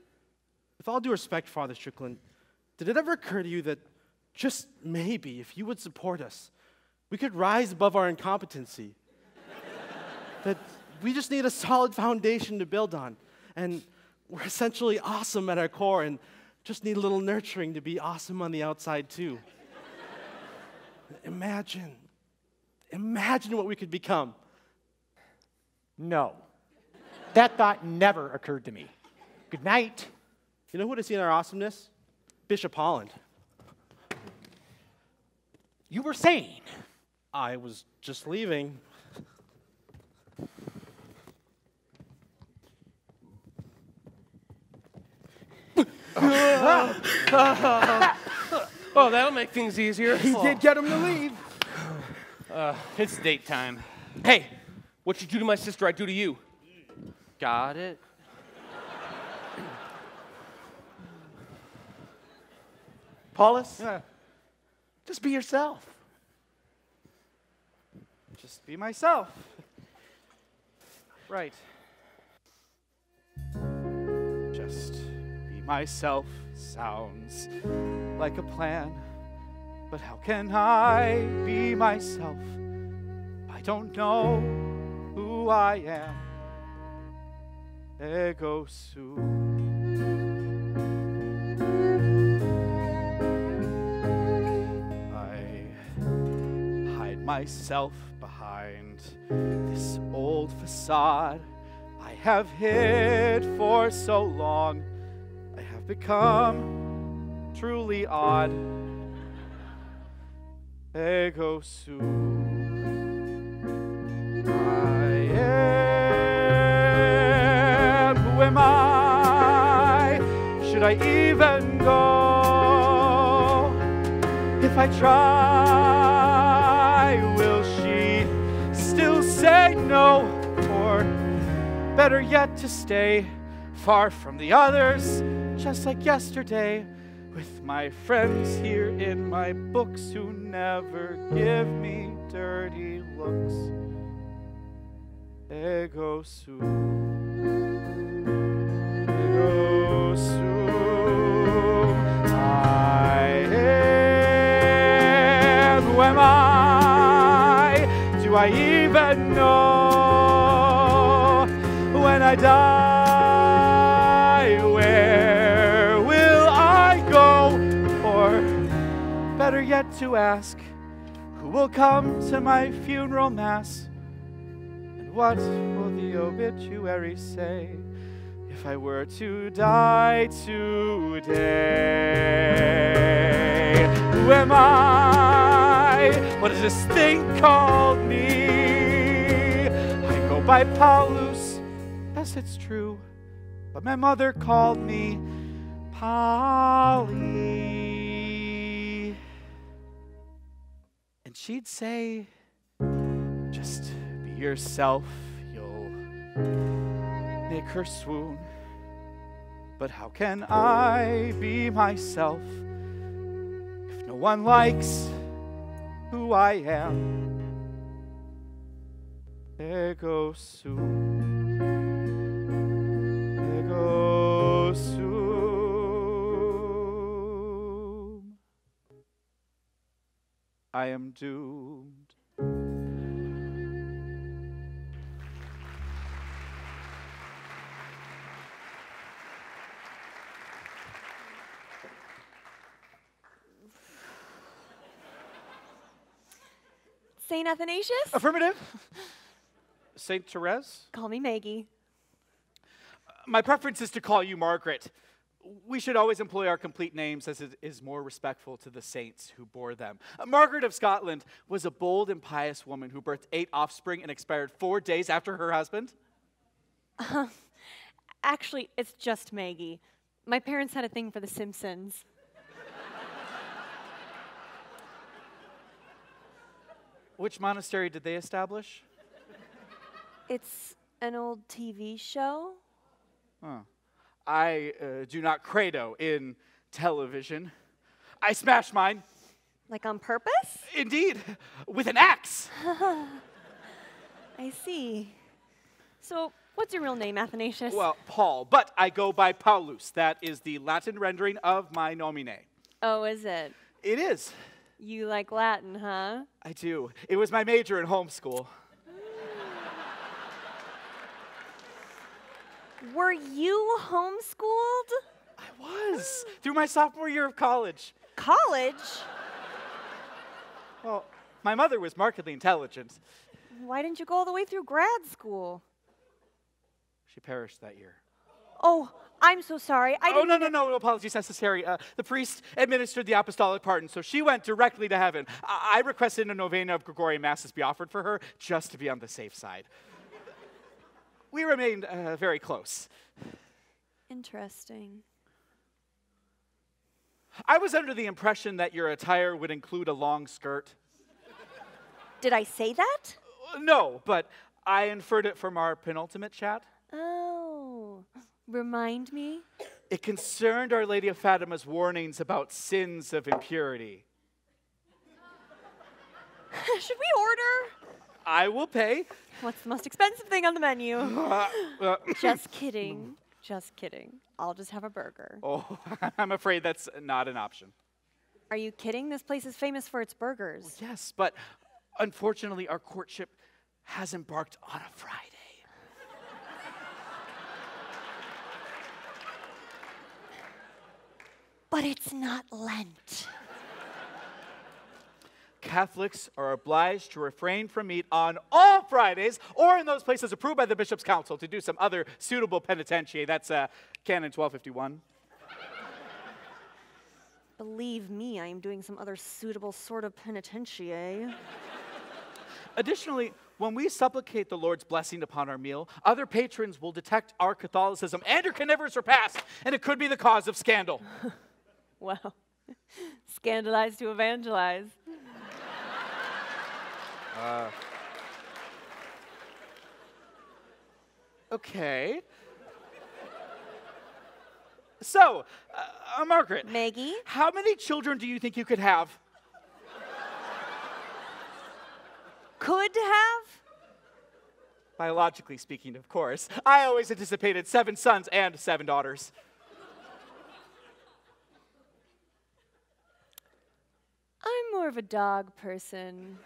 With all due respect, Father Strickland, did it ever occur to you that just maybe, if you would support us, we could rise above our incompetency? That we just need a solid foundation to build on. And we're essentially awesome at our core and just need a little nurturing to be awesome on the outside too. Imagine what we could become. No. That thought never occurred to me. Good night. You know who would have seen our awesomeness? Bishop Holland. You were saying? I was just leaving. Oh, that'll make things easier. He did get him to leave. It's date time. Hey, what you do to my sister, I do to you. Got it. Paulus, just be yourself. Just be myself. Right. Just be myself sounds like a plan. But how can I be myself? I don't know who I am. Ego sum. Myself behind this old facade I have hid for so long. I have become truly odd. Ego sum. I am. Who am I? Should I even go? If I try, will she still say no? Or better yet, to stay far from the others, just like yesterday, with my friends here in my books who never give me dirty looks. Ego sum. Ego sum. Who am I? Do I even know? When I die, where will I go? Or better yet, to ask, who will come to my funeral mass? And what will the obituary say if I were to die today? Who am I? What is this thing called me? I go by Paulus, yes, it's true, but my mother called me Polly. And she'd say, just be yourself, you'll make her swoon. But how can I be myself if no one likes who I am? Ego sum. Ego sum. I am doomed. St. Athanasius? Affirmative. Saint Therese? Call me Maggie. My preference is to call you Margaret. We should always employ our complete names, as it is more respectful to the saints who bore them. Margaret of Scotland was a bold and pious woman who birthed 8 offspring and expired 4 days after her husband. Actually, it's just Maggie. My parents had a thing for The Simpsons. Which monastery did they establish? It's an old TV show. Huh. I do not credo in television. I smashed mine. Like on purpose? Indeed, with an axe. I see. So, what's your real name, Athanasius? Well, Paul, but I go by Paulus. That is the Latin rendering of my nomine. Oh, is it? It is. You like Latin, huh? I do. It was my major in homeschool. Were you homeschooled? I was, through my sophomore year of college. College? Well, my mother was markedly intelligent. Why didn't you go all the way through grad school? She perished that year. Oh, I'm so sorry. No apologies necessary. The priest administered the apostolic pardon, so she went directly to heaven. I requested a novena of Gregorian Masses be offered for her, just to be on the safe side. We remained very close. Interesting. I was under the impression that your attire would include a long skirt. Did I say that? No, but I inferred it from our penultimate chat. Oh, remind me? It concerned Our Lady of Fatima's warnings about sins of impurity. Should we order? I will pay. What's the most expensive thing on the menu? Just kidding. Just kidding. I'll just have a burger. Oh, I'm afraid that's not an option. Are you kidding? This place is famous for its burgers. Well, yes, but unfortunately our courtship has embarked on a Friday. But it's not Lent. Catholics are obliged to refrain from meat on all Fridays or in those places approved by the Bishop's Council to do some other suitable penitentiae. That's Canon 1251. Believe me, I am doing some other suitable sort of penitentiae. Additionally, when we supplicate the Lord's blessing upon our meal, other patrons will detect our Catholicism and your carnivorous repast, and it could be the cause of scandal. Well, scandalize to evangelize. Okay. So, Margaret. Maggie? How many children do you think you could have? Could have? Biologically speaking, of course. I always anticipated 7 sons and 7 daughters. I'm more of a dog person.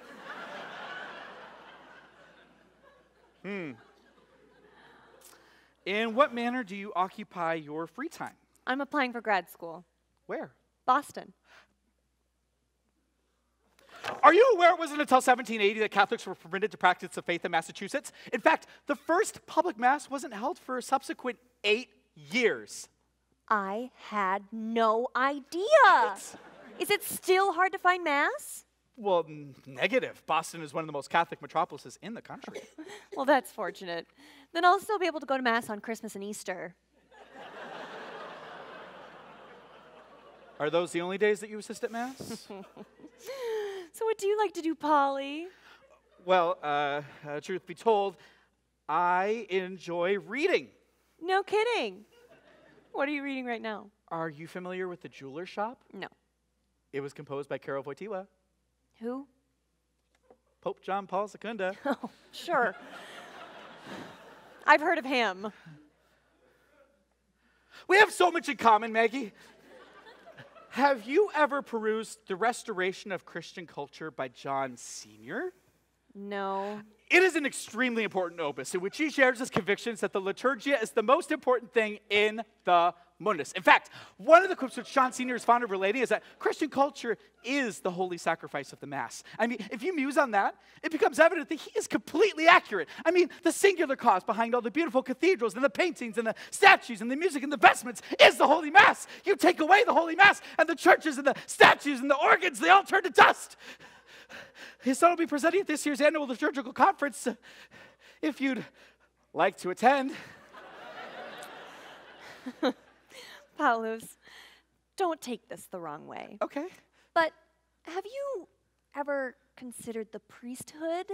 In what manner do you occupy your free time? I'm applying for grad school. Where? Boston. Are you aware it wasn't until 1780 that Catholics were permitted to practice the faith in Massachusetts? In fact, the first public mass wasn't held for a subsequent 8 years. I had no idea. What? Is it still hard to find mass? Well, negative. Boston is one of the most Catholic metropolises in the country. Well, that's fortunate. Then I'll still be able to go to mass on Christmas and Easter. Are those the only days that you assist at mass? So what do you like to do, Polly? Well, truth be told, I enjoy reading. No kidding. What are you reading right now? Are you familiar with The Jeweler Shop? No. It was composed by Karol Wojtyła. Who? Pope John Paul II. Oh, sure. I've heard of him. We have so much in common, Maggie. Have you ever perused The Restoration of Christian Culture by John Sr.? No. It is an extremely important opus in which he shares his convictions that the liturgia is the most important thing in the mundus. In fact, one of the quotes which John Sr. is fond of relating is that Christian culture is the holy sacrifice of the Mass. I mean, if you muse on that, it becomes evident that he is completely accurate. I mean, the singular cause behind all the beautiful cathedrals and the paintings and the statues and the music and the vestments is the Holy Mass. You take away the Holy Mass and the churches and the statues and the organs, they all turn to dust. His son will be presenting at this year's annual liturgical conference if you'd like to attend. Paulus, don't take this the wrong way. Okay. But have you ever considered the priesthood?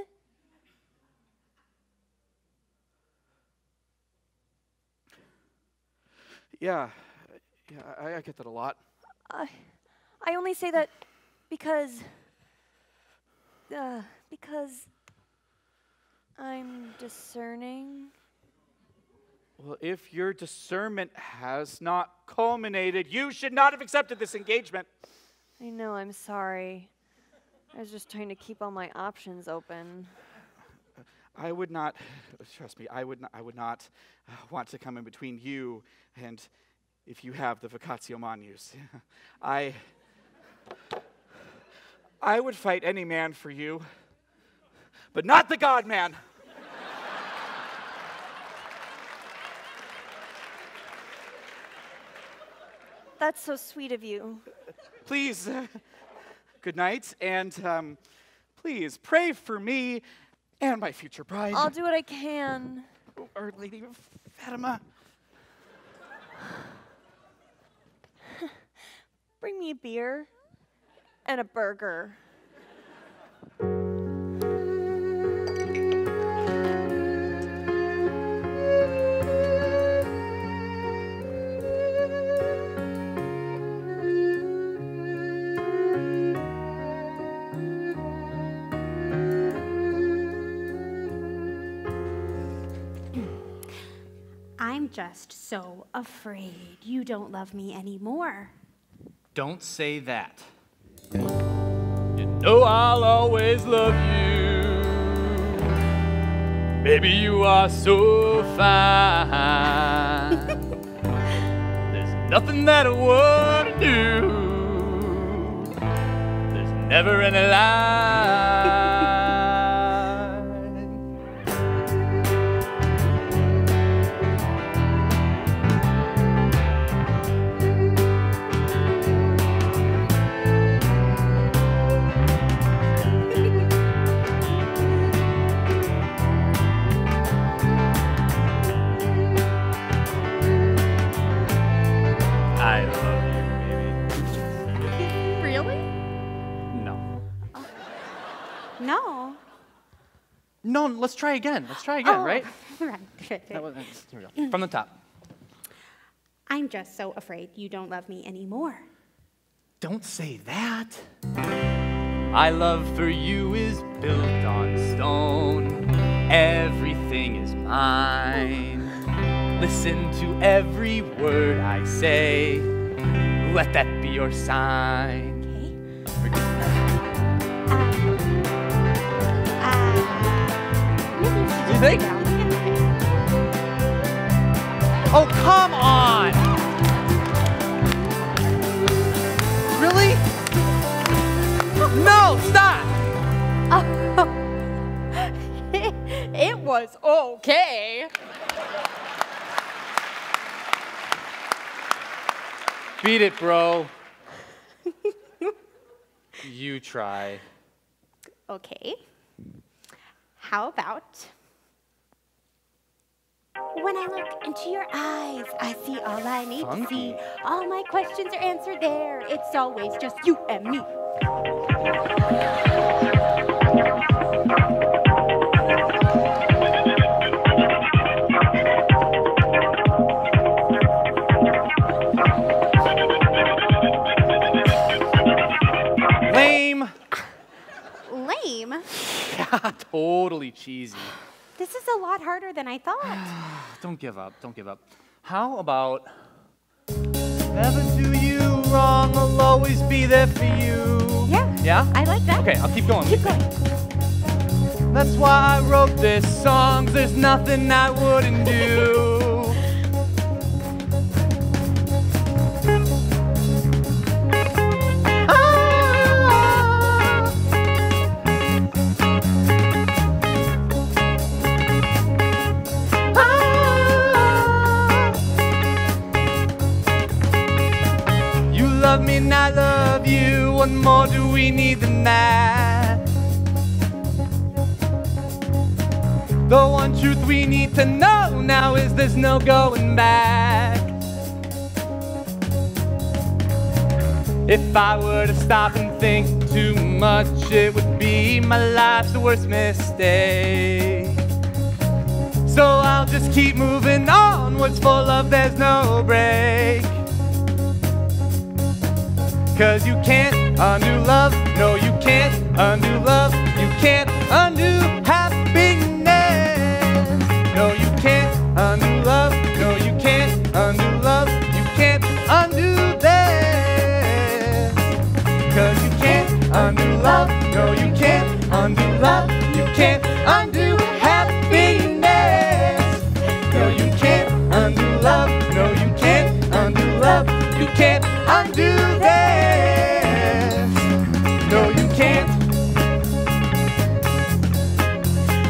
Yeah, I get that a lot. I only say that because I'm discerning. Well, if your discernment has not culminated, you should not have accepted this engagement. I know, I'm sorry. I was just trying to keep all my options open. I would not, trust me, I would not want to come in between you and if you have the vacatio manus. I would fight any man for you, but not the God-man. That's so sweet of you. Please, good night, and please pray for me and my future bride. I'll do what I can. Our Lady of Fatima. Bring me a beer and a burger. I'm just so afraid you don't love me anymore. Don't say that. You know I'll always love you. Baby, you are so fine. There's nothing that I wouldn't do. There's never any lie. I love you, baby. Really? No. No. No, let's try again. Let's try again, right? Right. That was, here we go. From the top. I'm just so afraid you don't love me anymore. Don't say that. My love for you is built on stone. Everything is mine. Listen to every word I say. Let that be your sign. Okay. You think? Oh, come on! Really? No, stop! It was okay. Beat it, bro. You try. Okay. How about when I look into your eyes, I see all I need to see. All my questions are answered there. It's always just you and me. Lame. Lame? Yeah, totally cheesy. This is a lot harder than I thought. Don't give up. Don't give up. How about never do you wrong, I'll always be there for you. Yeah. Yeah? I like that. Okay, I'll keep going. Keep going. That's why I wrote this song. There's nothing I wouldn't do. Love me and I love you. What more do we need than that? The one truth we need to know now is there's no going back. If I were to stop and think too much, it would be my life's worst mistake. So I'll just keep moving onwards, for love there's no break. 'Cause you can't undo love, no you can't undo love, you can't undo happiness. No you can't undo love, no you can't undo love, you can't undo this. 'Cause you can't undo love, no you can't undo love, you can't undo happiness. No you can't undo love, no you can't undo love, you can't undo this. No you can't.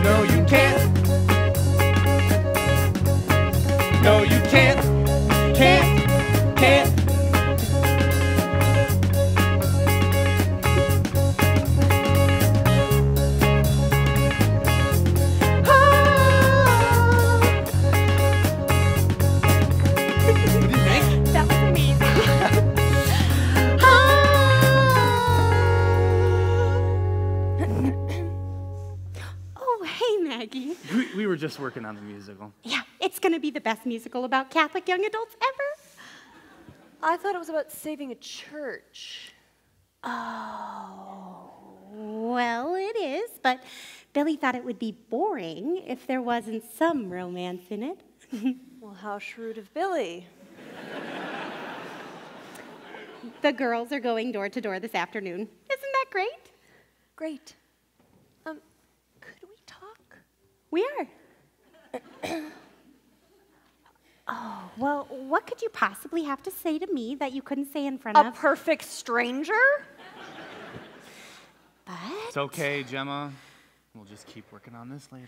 No you can't. No you can't. Can't. That was amazing. Oh, hey, Maggie. We were just working on the musical. Yeah, it's going to be the best musical about Catholic young adults ever. I thought it was about saving a church. Oh, well, it is, but Billy thought it would be boring if there wasn't some romance in it. Well, how shrewd of Billy. The girls are going door to door this afternoon. Isn't that great? Great. Could we talk? We are. Oh, well, what could you possibly have to say to me that you couldn't say in front of? A perfect stranger? But... It's okay, Gemma. We'll just keep working on this later.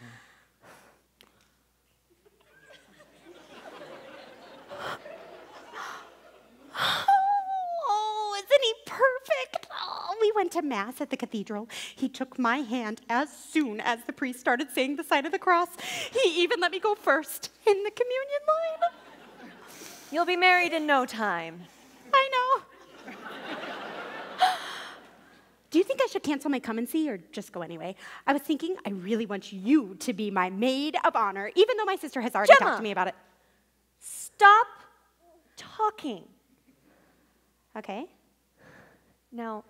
Oh, isn't he perfect? Oh, we went to Mass at the cathedral. He took my hand as soon as the priest started saying the sign of the cross. He even let me go first in the communion line. You'll be married in no time. I know. Do you think I should cancel my come and see or just go anyway? I was thinking I really want you to be my maid of honor, even though my sister has already Gemma, talked to me about it. Stop talking. Okay. Now,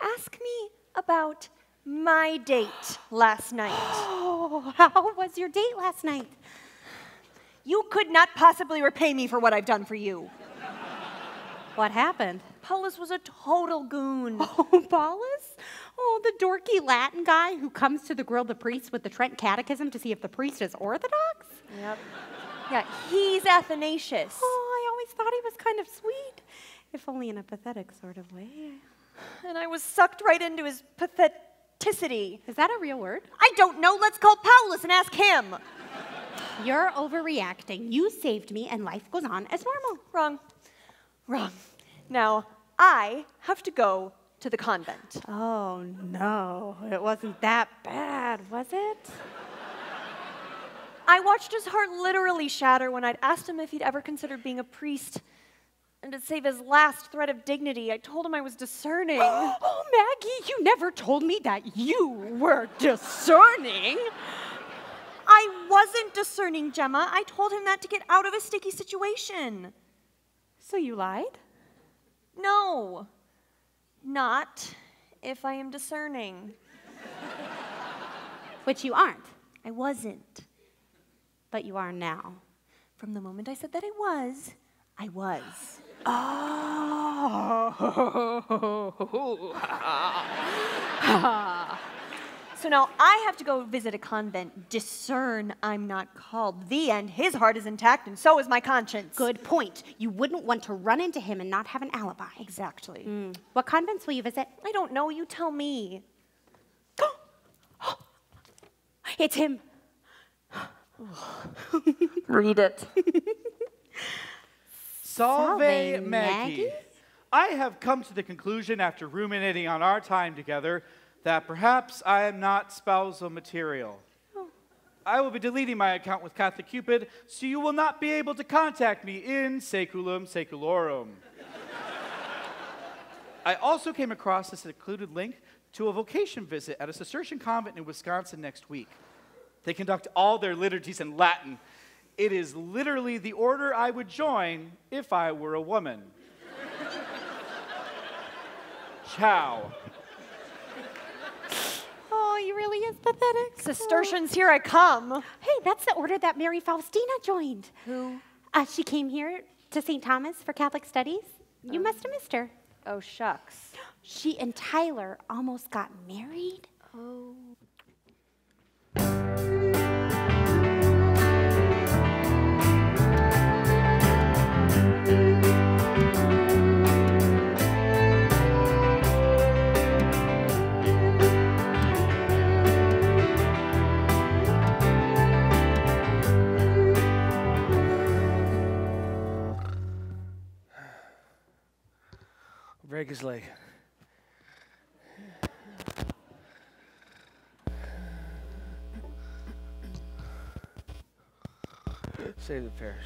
ask me about my date last night. Oh, how was your date last night? You could not possibly repay me for what I've done for you. What happened? Paulus was a total goon. Oh, Paulus? Oh, the dorky Latin guy who comes to the grill the priest with the Trent Catechism to see if the priest is Orthodox? Yep. Yeah, he's Athanasius. Oh, I always thought he was kind of sweet, if only in a pathetic sort of way. And I was sucked right into his patheticity. Is that a real word? I don't know. Let's call Paulus and ask him. You're overreacting. You saved me, and life goes on as normal. Wrong. Wrong. Now, I have to go to the convent. Oh, no. It wasn't that bad, was it? I watched his heart literally shatter when I'd asked him if he'd ever considered being a priest. And to save his last thread of dignity, I told him I was discerning. Oh, Maggie, you never told me that you were discerning. I wasn't discerning, Gemma. I told him that to get out of a sticky situation. So you lied? No. Not if I am discerning. Which you aren't. I wasn't. But you are now. From the moment I said that I was. Oh. So now I have to go visit a convent, discern I'm not called. The end. His heart is intact, and so is my conscience. Good point. You wouldn't want to run into him and not have an alibi. Exactly. What convents will you visit? I don't know. You tell me. It's him. Read it. Salve, Maggie? Maggie. I have come to the conclusion after ruminating on our time together that perhaps I am not spousal material. I will be deleting my account with Catholic Cupid, so you will not be able to contact me in saeculum saeculorum. I also came across a secluded link to a vocation visit at a Cistercian convent in Wisconsin next week. They conduct all their liturgies in Latin. It is literally the order I would join if I were a woman. Ciao. Oh, he really is pathetic. Cistercians, here I come. Hey, that's the order that Mary Faustina joined. Who? She came here to St. Thomas for Catholic studies. You must have missed her. Oh, shucks. She and Tyler almost got married. Oh. Break his leg. Save the parish.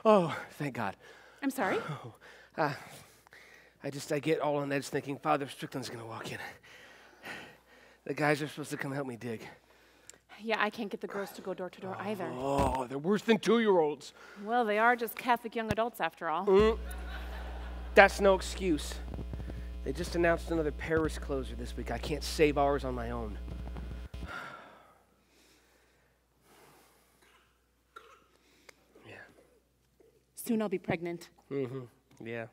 Oh, thank God. I'm sorry? Oh, I get all on edge thinking Father Strickland's going to walk in. The guys are supposed to come help me dig. Yeah, I can't get the girls to go door to door either. Oh, they're worse than 2-year-olds. Well, they are just Catholic young adults after all. That's no excuse. They just announced another parish closure this week. I can't save ours on my own. Soon I'll be pregnant. Yeah.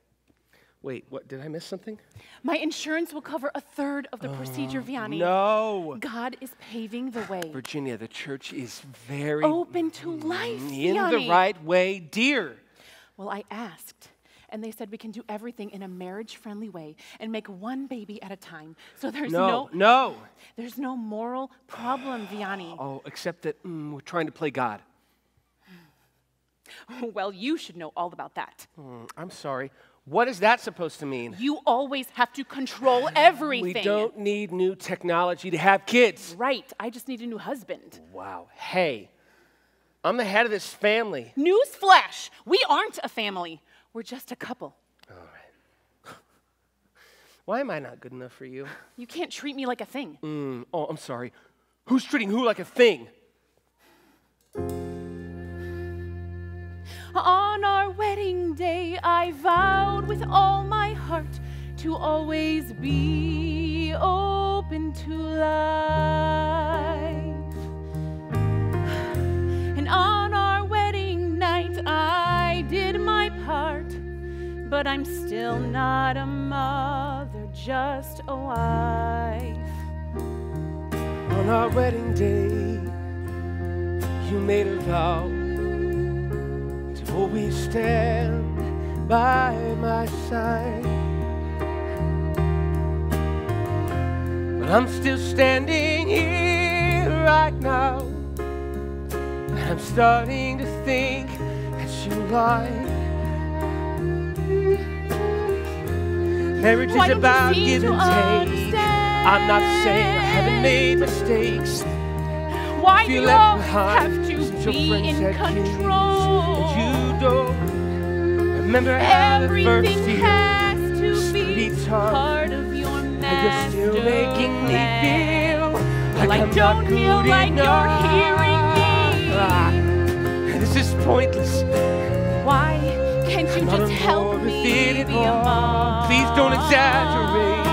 Wait, what? Did I miss something? My insurance will cover 1/3 of the procedure, Vianney. No. God is paving the way. Virginia, the church is very open to life, in Vianney. the right way, dear. Well, I asked, and they said we can do everything in a marriage-friendly way and make one baby at a time. So there's there's no moral problem, Vianney. Oh, except that we're trying to play God. Well, you should know all about that. I'm sorry. What is that supposed to mean? You always have to control everything. We don't need new technology to have kids. Right. I just need a new husband. Wow. Hey, I'm the head of this family. Newsflash. We aren't a family. We're just a couple. All right. Why am I not good enough for you? You can't treat me like a thing. Oh, I'm sorry. Who's treating who like a thing? On our wedding day, I vowed with all my heart to always be open to life. And on our wedding night, I did my part, but I'm still not a mother, just a wife. On our wedding day, you made a vow to always stand by my side. But I'm still standing here right now, and I'm starting to think that you lied. Marriage is about give and take. I'm not saying I haven't made mistakes. Why do you always have to be in control? And you don't remember how the first Everything year has to be sweetheart, part of your and master you're still making me feel Well, I I'm don't not feel good like enough. you're hearing me. This is pointless. Why can't you just help me be a mom? Please don't exaggerate.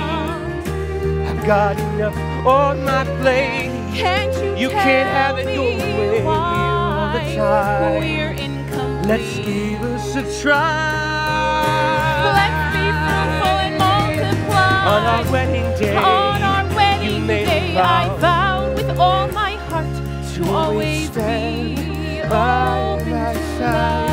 I've got enough on my plate. Can't You can't have it your way all the time. we're incomplete? Let's give us a try. Let's be fruitful and multiply. On our wedding day, On our wedding you made a day, I vow vowed with all my heart to always stand be by open my to side.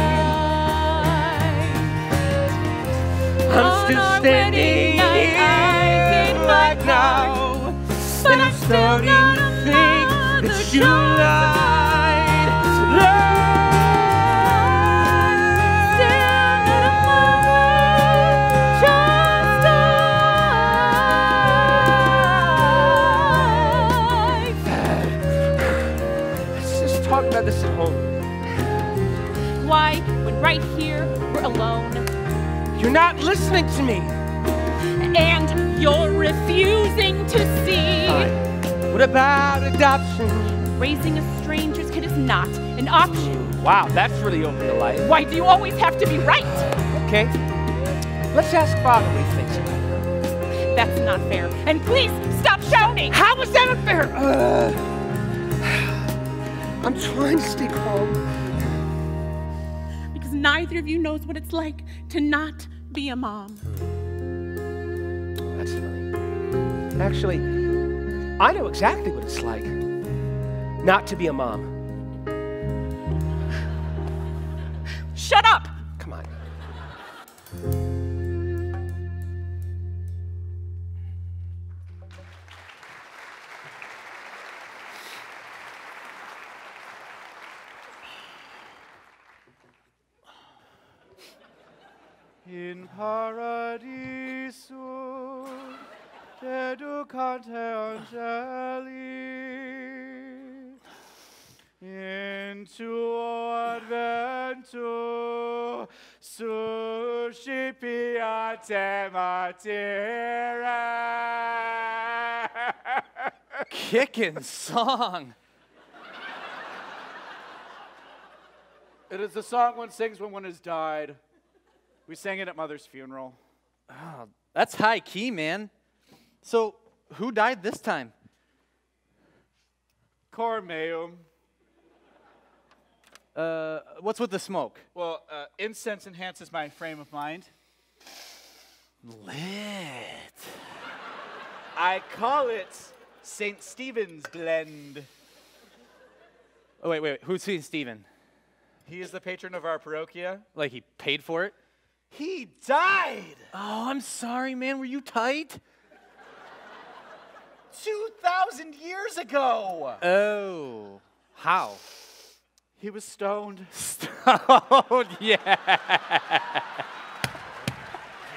I'm On still our standing wedding night, I did my right part, now, but and I'm I'm still starting not to a think mother, that just you a lied. Still not a You're not listening to me. And you're refusing to see. What about adoption? Raising a stranger's kid is not an option. Wow, that's really over the light. Why do you always have to be right? Okay, let's ask Father what he thinks about it. That's not fair. And please stop shouting. How is that unfair? I'm trying to stay calm. Because neither of you knows what it's like to not be a mom. That's funny. Actually, I know exactly what it's like not to be a mom. Shut up! Come on. In paradiso, educante angeli, into advento suscipiate matera. Kickin' song. It is the song one sings when one has died. We sang it at Mother's funeral. Oh, that's high key, man. So, who died this time? Cor meum. What's with the smoke? Well, incense enhances my frame of mind. Lit. I call it St. Stephen's blend. Oh, wait. Who's St. Stephen? He is the patron of our parochia. Like he paid for it? He died! Oh, I'm sorry, man. Were you tight? 2,000 years ago! Oh. How? He was stoned. Stoned, yeah.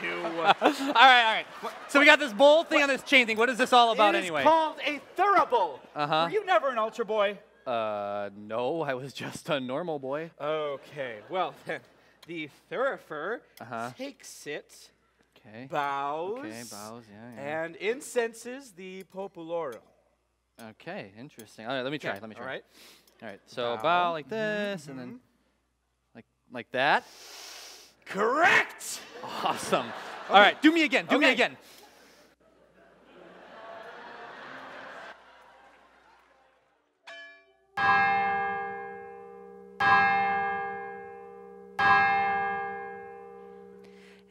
All right. So we got this bowl thing on this chain thing. What is this all about anyway? It is called a thurible. Uh-huh. Were you never an altar boy? No, I was just a normal boy. Okay, well then, the thurifer takes it, bows, yeah. and incenses the populorum. Okay, interesting. All right, let me try. All right. All right. So bow like this, and then like that. Correct. Awesome. All right, do me again. Do me again.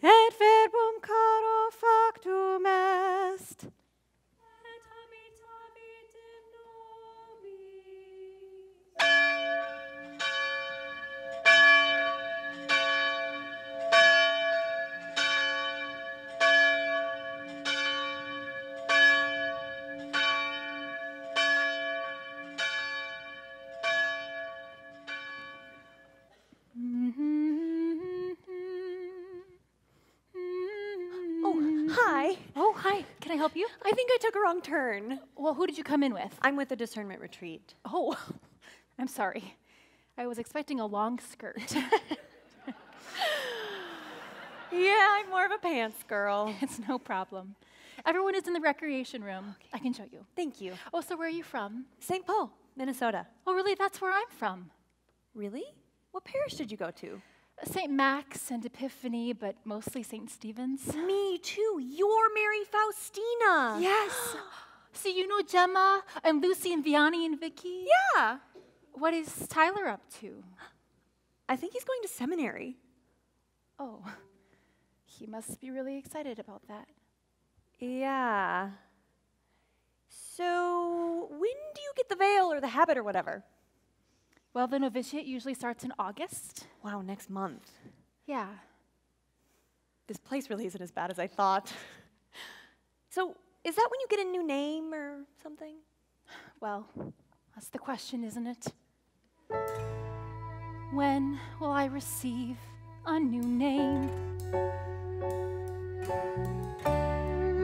Et verbum caro factum est. Hi. Oh, hi. Can I help you? I think I took a wrong turn. Well, who did you come in with? I'm with the discernment retreat. Oh, I'm sorry. I was expecting a long skirt. Yeah, I'm more of a pants girl. It's no problem. Everyone is in the recreation room. I can show you. Thank you. Oh, so where are you from? St. Paul, Minnesota. Oh, really? That's where I'm from. Really? What parish did you go to? St. Max and Epiphany, but mostly St. Stephen's. Me too. You're Mary Faustina. Yes. So you know Gemma and Lucy and Vianney and Vicky? Yeah. What is Tyler up to? I think he's going to seminary. Oh, he must be really excited about that. Yeah. So when do you get the veil or the habit or whatever? Well, the novitiate usually starts in August. Wow, next month. Yeah. This place really isn't as bad as I thought. So, is that when you get a new name or something? Well, that's the question, isn't it? When will I receive a new name?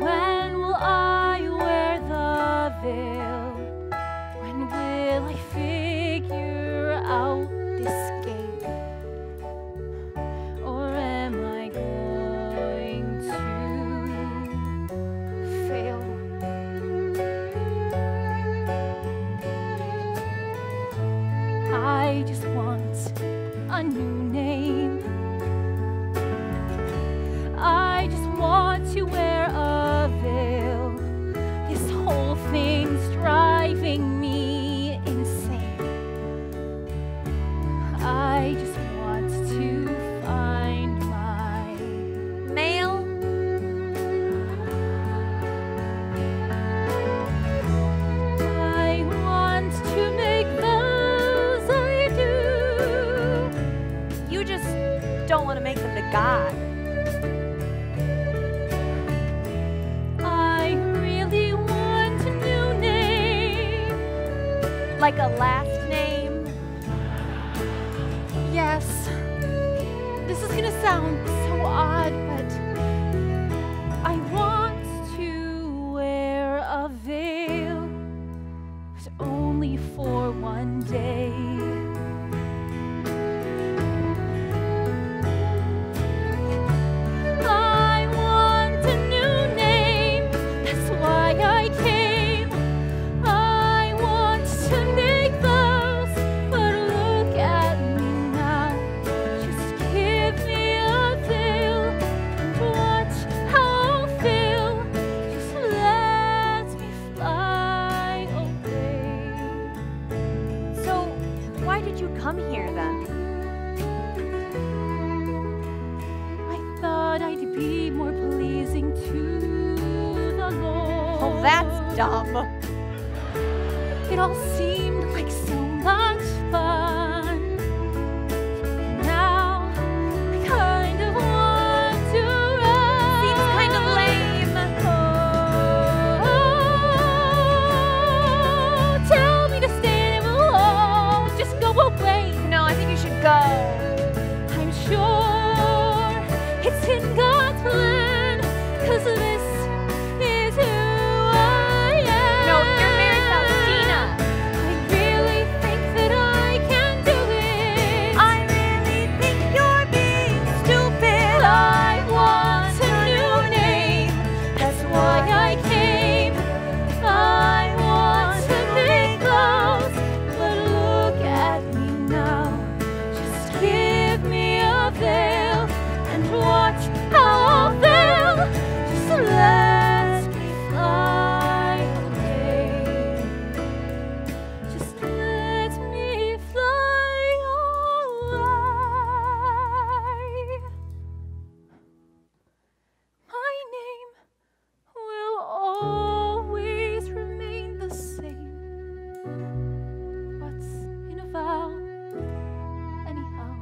When will I wear the veil? When will I figure out this game? Or am I going Like a last name? Yes. This is gonna sound so odd, but I want to wear a veil, but only for one day. I want a new name, that's why I came. I want to make those, but look at me now. Just give me a veil and watch how I'll feel. Just let me fly away. So, why did you come here then? I thought I'd be more pleasing to the Lord. Oh, that's dumb. It all seemed like so much fun. Now I kind of want to run. Seems kind of lame. Oh, tell me to stay alone. Just go away. No, I think you should go. I'm sure it's in God's plan, 'cause this is who I am. No, you're Mary Faustina. I really think that I can do it. I really think you're being stupid. I want a new name. That's why I came. I want to make clothes, but look at me now. Just give me a veil and watch how I'll feel. Just let me fly away. Just let me fly away. My name will always remain the same. What's in a vow, anyhow?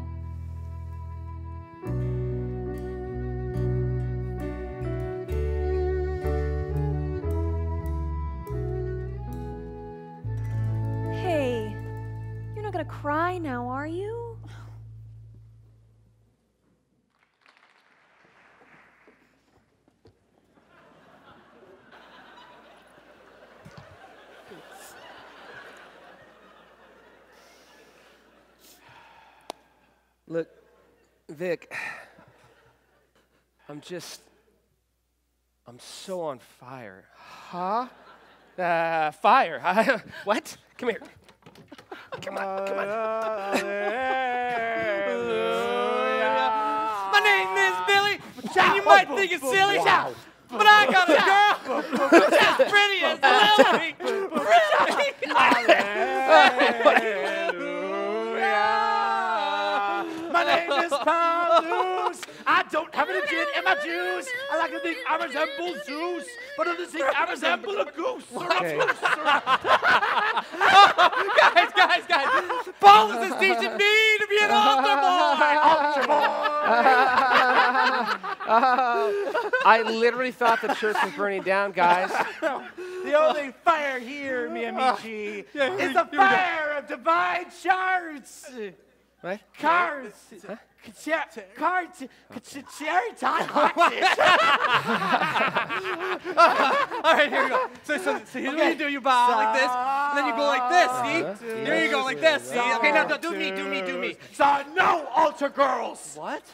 Hey, you're not gonna cry now, are you? Look, Vic, I'm so on fire. Huh? Fire. What? Come here. Come on. My name is Billy, and you might think it's silly, but I got a girl who's as pretty as Lily. My name is Paulus. I don't have any gin in my juice. I like to think I resemble Zeus, but others think I resemble a goose. Okay. Guys. Paulus is teaching me to be an altar boy. I literally thought the church was burning down, guys. The only fire here, mi amici, is the fire of divine shards. What? Cars. Cards. Cherry time. All right, here we go. So here's what you do. You bow like this, and then you go like this, see? There you go, like this, see? Okay, now do me. So no altar girls. What?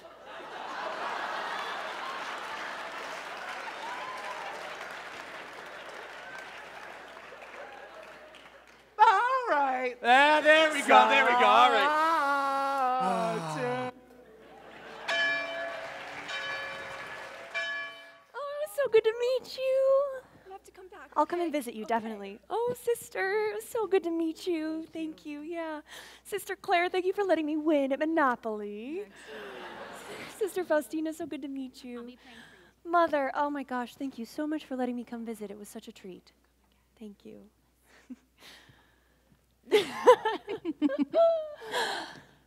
All right. There we go, all right. So good to meet you. You have to come back. I'll come and visit you, definitely. Oh, sister, so good to meet you. Thank you, yeah. Sister Claire, thank you for letting me win at Monopoly. Sister Faustina, so good to meet you. I'll be praying for you. Mother, oh my gosh, thank you so much for letting me come visit. It was such a treat. Thank you.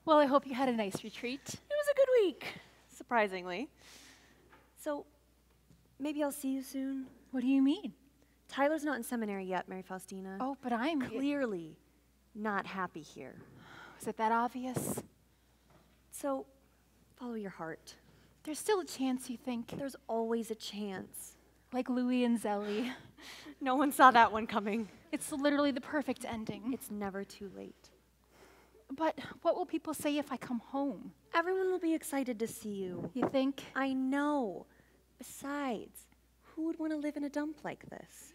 Well, I hope you had a nice retreat. It was a good week, surprisingly. So, maybe I'll see you soon. What do you mean? Tyler's not in seminary yet, Mary Faustina. Oh, but I'm... Clearly, not happy here. Is it that obvious? So, follow your heart. There's still a chance, you think? There's always a chance. Like Louie and Zelly. No one saw that one coming. It's literally the perfect ending. It's never too late. But what will people say if I come home? Everyone will be excited to see you. You think? I know. Besides, who would want to live in a dump like this?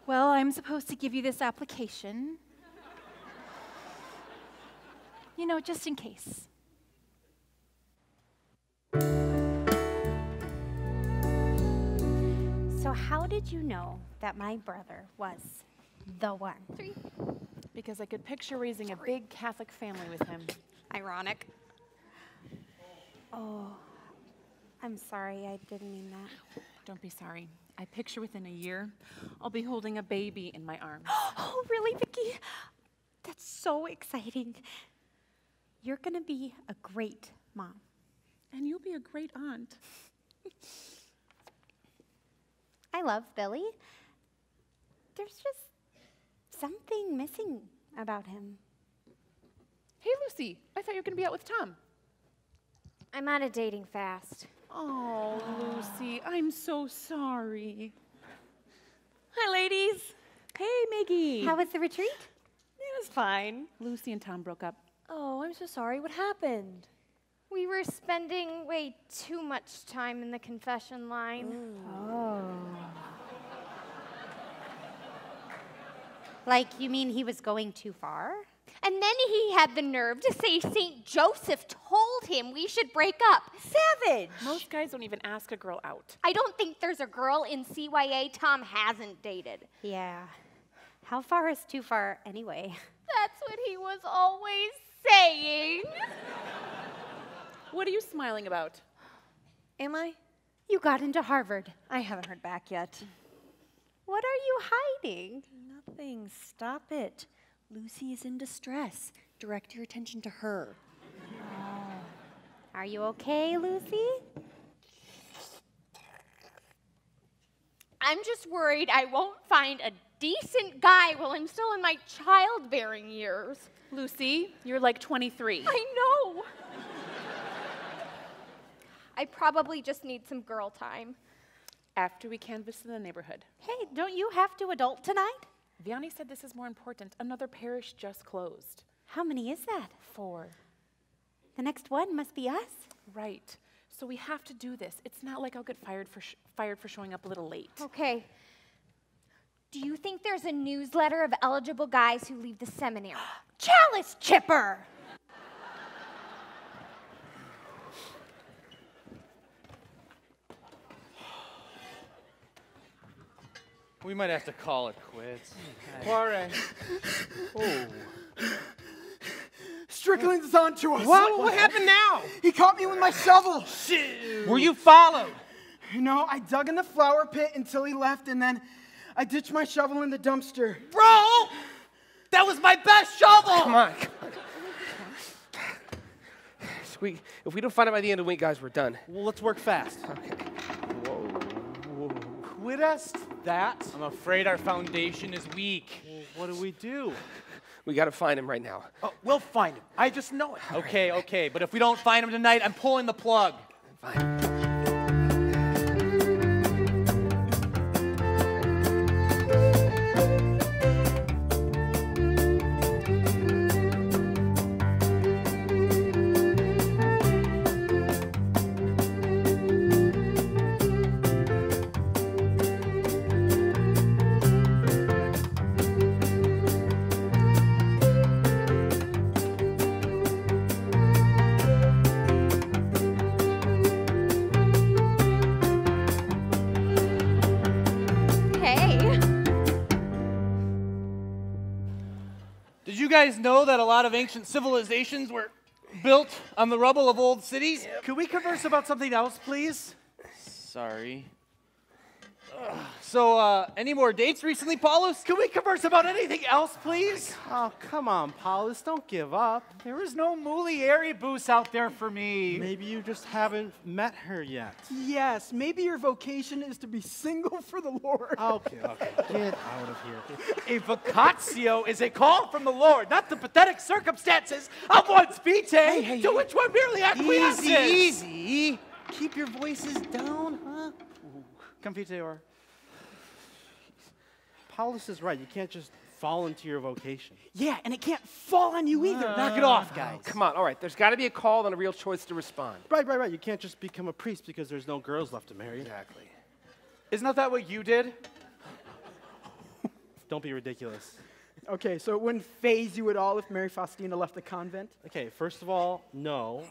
Well, I'm supposed to give you this application. You know, just in case. So how did you know that my brother was the one? Because I could picture raising a big Catholic family with him. Ironic. Oh, I'm sorry, I didn't mean that. Don't be sorry. I picture within a year, I'll be holding a baby in my arms. Oh, really, Vicky? That's so exciting. You're gonna be a great mom. And you'll be a great aunt. I love Billy. There's just something missing about him. Hey, Lucy, I thought you were gonna be out with Tom. I'm out of dating fast. Oh, Lucy, I'm so sorry. Hi, ladies. Hey, Miggy. How was the retreat? It was fine. Lucy and Tom broke up. Oh, I'm so sorry. What happened? We were spending way too much time in the confession line. Oh. Like, you mean he was going too far? And then he had the nerve to say St. Joseph told him we should break up. Savage! Most guys don't even ask a girl out. I don't think there's a girl in CYA Tom hasn't dated. Yeah. How far is too far anyway? That's what he was always saying. What are you smiling about? Am I? You got into Harvard. I haven't heard back yet. What are you hiding? Nothing. Stop it. Lucy is in distress. Direct your attention to her. Oh. Are you okay, Lucy? I'm just worried I won't find a decent guy while I'm still in my childbearing years. Lucy, you're like 23. I know. I probably just need some girl time. After we canvass in the neighborhood. Hey, don't you have to adult tonight? Vianney said this is more important. Another parish just closed. How many is that? 4. The next one must be us. Right. So we have to do this. It's not like I'll get fired for showing up a little late. Okay. Do you think there's a newsletter of eligible guys who leave the seminary? Chalice chipper! We might have to call it quits. Poirot. Oh. Strickland's on to us. What happened now? He caught me with my shovel. Shit. Were you followed? No, I dug in the flower pit until he left, and then I ditched my shovel in the dumpster. Bro! That was my best shovel! Come on. If we don't find it by the end of the week, guys, we're done. Well, let's work fast. Okay. Quit us that? I'm afraid our foundation is weak. Well, what do we do? We got to find him right now. Oh, we'll find him. I just know it. Okay, but if we don't find him tonight, I'm pulling the plug. Fine. Did you guys know that a lot of ancient civilizations were built on the rubble of old cities? Could we converse about something else, please? Sorry. So, any more dates recently, Paulus? Can we converse about anything else, please? Oh, come on, Paulus, don't give up. There is no Moulieri boost out there for me. Maybe you just haven't met her yet. Yes, maybe your vocation is to be single for the Lord. Okay, get out of here. A vocatio is a call from the Lord, not the pathetic circumstances of one's vitae, to which one merely acquiesces. Easy. Keep your voices down, huh? Confiteor. Paulus is right. You can't just fall into your vocation. Yeah, and it can't fall on you either. Knock it off, guys. Come on, all right. There's got to be a call and a real choice to respond. Right. You can't just become a priest because there's no girls left to marry. Exactly. Isn't that what you did? Don't be ridiculous. Okay, so it wouldn't faze you at all if Mary Faustina left the convent? Okay, first of all, no.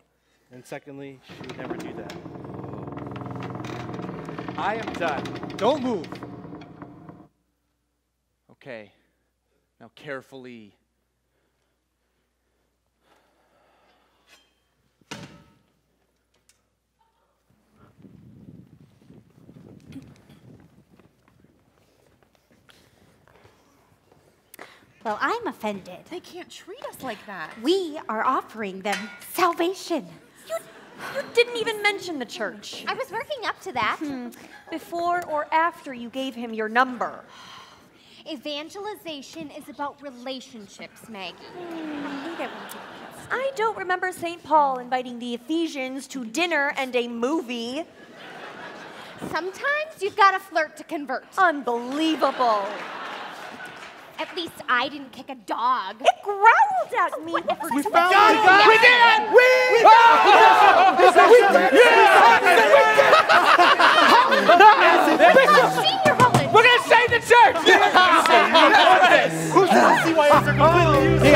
And secondly, she would never do that. I am done. Don't move. Okay. Now carefully. Well, I'm offended. They can't treat us like that. We are offering them salvation. You didn't even mention the church. I was working up to that. Before or after you gave him your number? Evangelization is about relationships, Maggie. I don't remember St. Paul inviting the Ephesians to dinner and a movie. Sometimes you've got to flirt to convert. Unbelievable. At least I didn't kick a dog. It growled at me. We found it! We did! Senior We're gonna save the church! Who's the CYS are completely useless?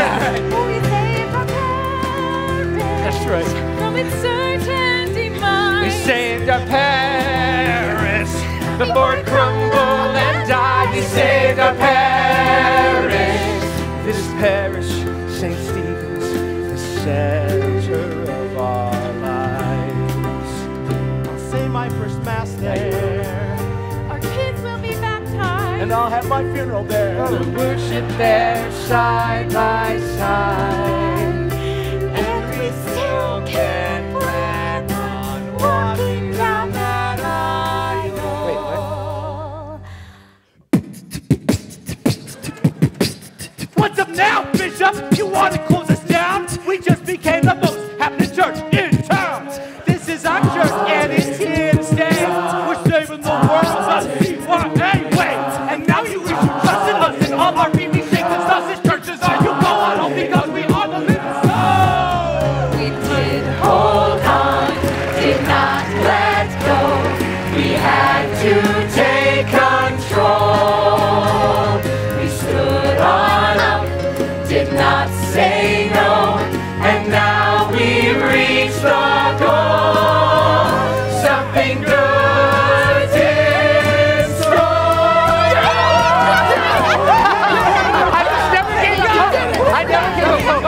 That's right. From its certain demise. We saved our parish before it crumbled and died. We saved our parish. This parish, St. Stephen's, the center of our lives. I'll say my first mass there. Our kids will be baptized. And I'll have my funeral there. We'll worship there side by side. And we still can plan on walking down that aisle. What's up now, Bishop? You want to close us down? We just became the most happening church in town. This is our church and it's here to stay. We're saving the world the CYA way. And now you wish you trusted us in all our BB shakes and sausage churches. Are you going home because we are the living soul? We did hold on, did not let go. We had to take control. We stood on up, did not say no, and now we've reached the goal. Something good in store. I just never gave up. I never gave up.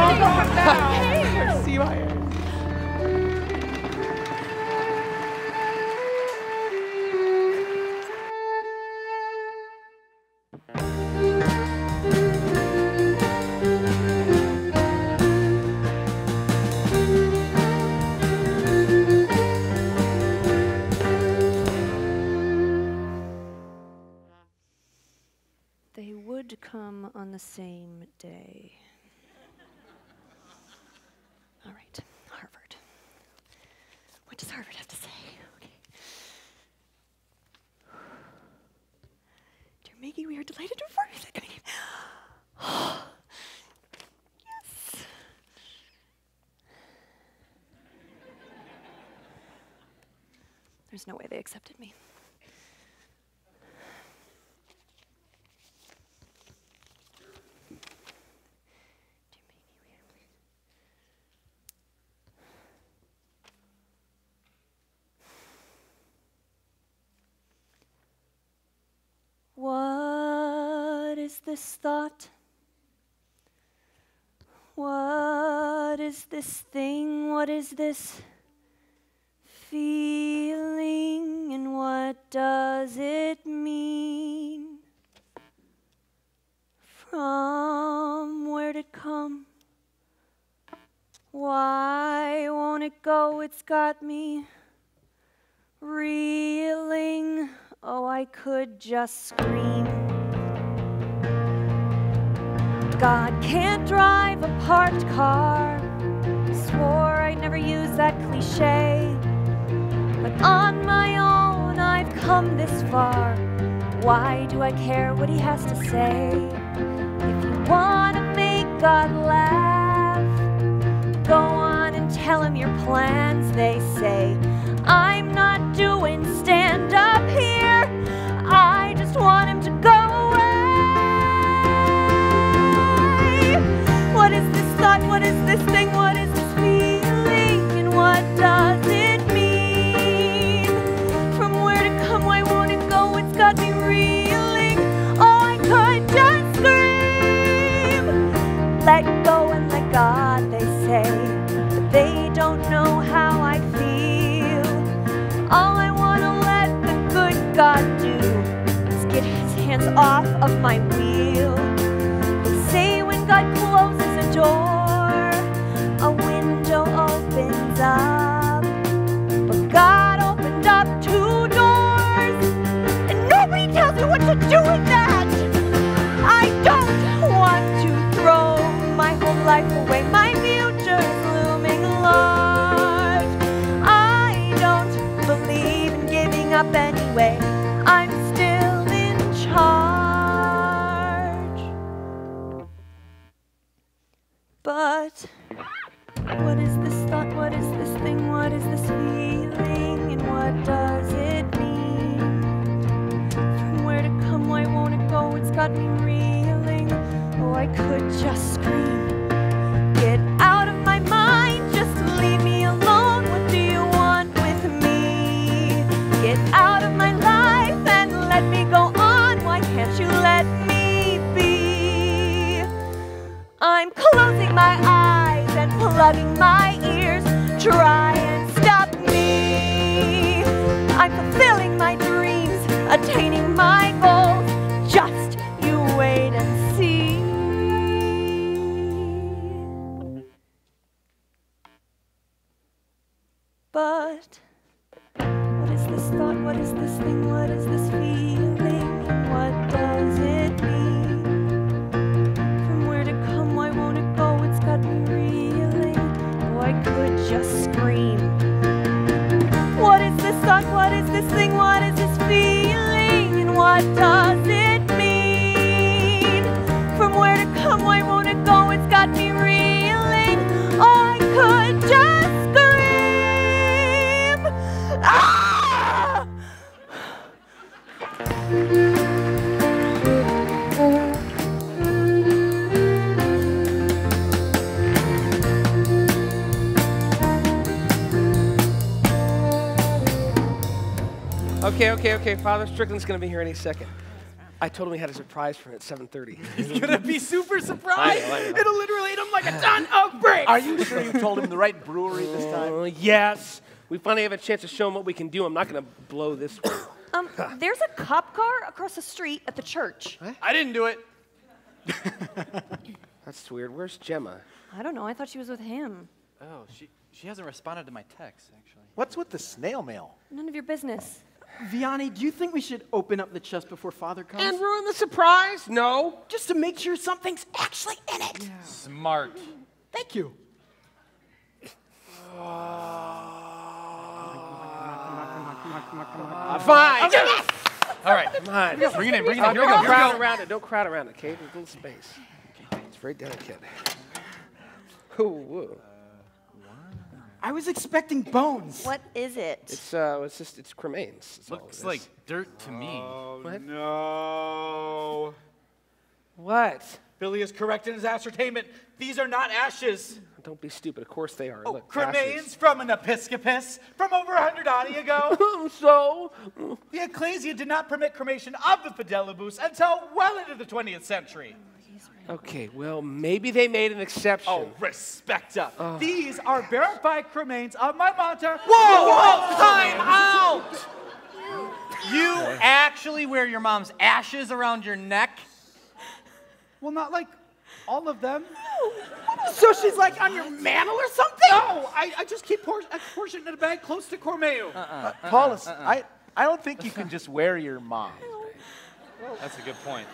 They would come on the same day. All right, Harvard. What does Harvard have to say? Okay. Dear Maggie, we are delighted to report you that yes. There's no way they accepted me. What is this thought? What is this thing? What is this feeling? And what does it mean? it's got me reeling. Oh, I could just scream. God can't drive a parked car. Swore I'd never use that cliche. But on my own, I've come this far. Why do I care what he has to say? If you want to make God laugh, go on and tell him your plans, they say. I'm not doing stand up here. I just want him to go away. What is this thought? What is this thing? What is this feeling? And what does it mean? From where to come, why won't it go? It's got me reeling. Oh, I could just scream. Let go and let God, they say, but they don't know how I feel. All I want to let the good God do is get his hands off of my wheel. They say when God closes a door, a window opens up. But God opened up 2 doors, and nobody tells me what to do with that. I don't want to throw my whole life away. My future's looming large. I don't believe in giving up anyway. I'm still in charge. But what is this thought? What is this thing? What is this feeling? And what does it mean? From where to come? Why won't it go? It's got me reeling. Oh, I could just scream. Get out of my mind. Just leave me alone. What do you want with me? Get out of my life and let me go on. Why can't you let me be? I'm closing my eyes and plugging my ears. Try and stop me. I'm fulfilling my dreams, attaining my goals. Just you wait and see. But what is this thought? What is this thing? What is this feeling? And what does it mean? From where to come? Why won't it go? It's got me reeling. Oh, I could just scream. What is this thought? What is this thing? What is this feeling? And what does it mean? From where to come? Why won't it go? It's got me reeling. Oh, I could just scream. Ah! Okay. Father Strickland's gonna be here any second. I told him we had a surprise for him at 7:30. He's gonna be super surprised. I know. It'll literally hit him like a ton of bricks. Are you sure you told him the right brewery this time? Yes. We finally have a chance to show him what we can do. I'm not gonna blow this one. There's a cop car across the street at the church. What? I didn't do it. That's weird. Where's Gemma? I don't know. I thought she was with him. Oh, she hasn't responded to my text, actually. What's with the snail mail? None of your business. Vianney, do you think we should open up the chest before Father comes? And ruin the surprise? No. Just to make sure something's actually in it. Yeah. Smart. Thank you. Fine. Okay. All right. Come on. Bring it in. Here we Don't go. crowd around it. Don't crowd around it, okay? There's a little space. It's very delicate. Ooh. I was expecting bones. What is it? It's cremains. That's all it Looks is. like dirt to me. What? No. What? Billy is correct in his ascertainment. These are not ashes. Don't be stupid. Of course they are. Oh, Look, cremains ashes. from an episcopus from over 100 ani ago. So? The ecclesia did not permit cremation of the fidelibus until well into the 20th century. Okay, well, maybe they made an exception. Oh, respect up. These are verified cremains of my mater. Whoa, time out! You actually wear your mom's ashes around your neck? Well, not like All of them. So she's like on your mantle or something? No, I just keep a portion in a bag close to Cormeu. Paulus, I don't think you can just wear your mom. That's a good point.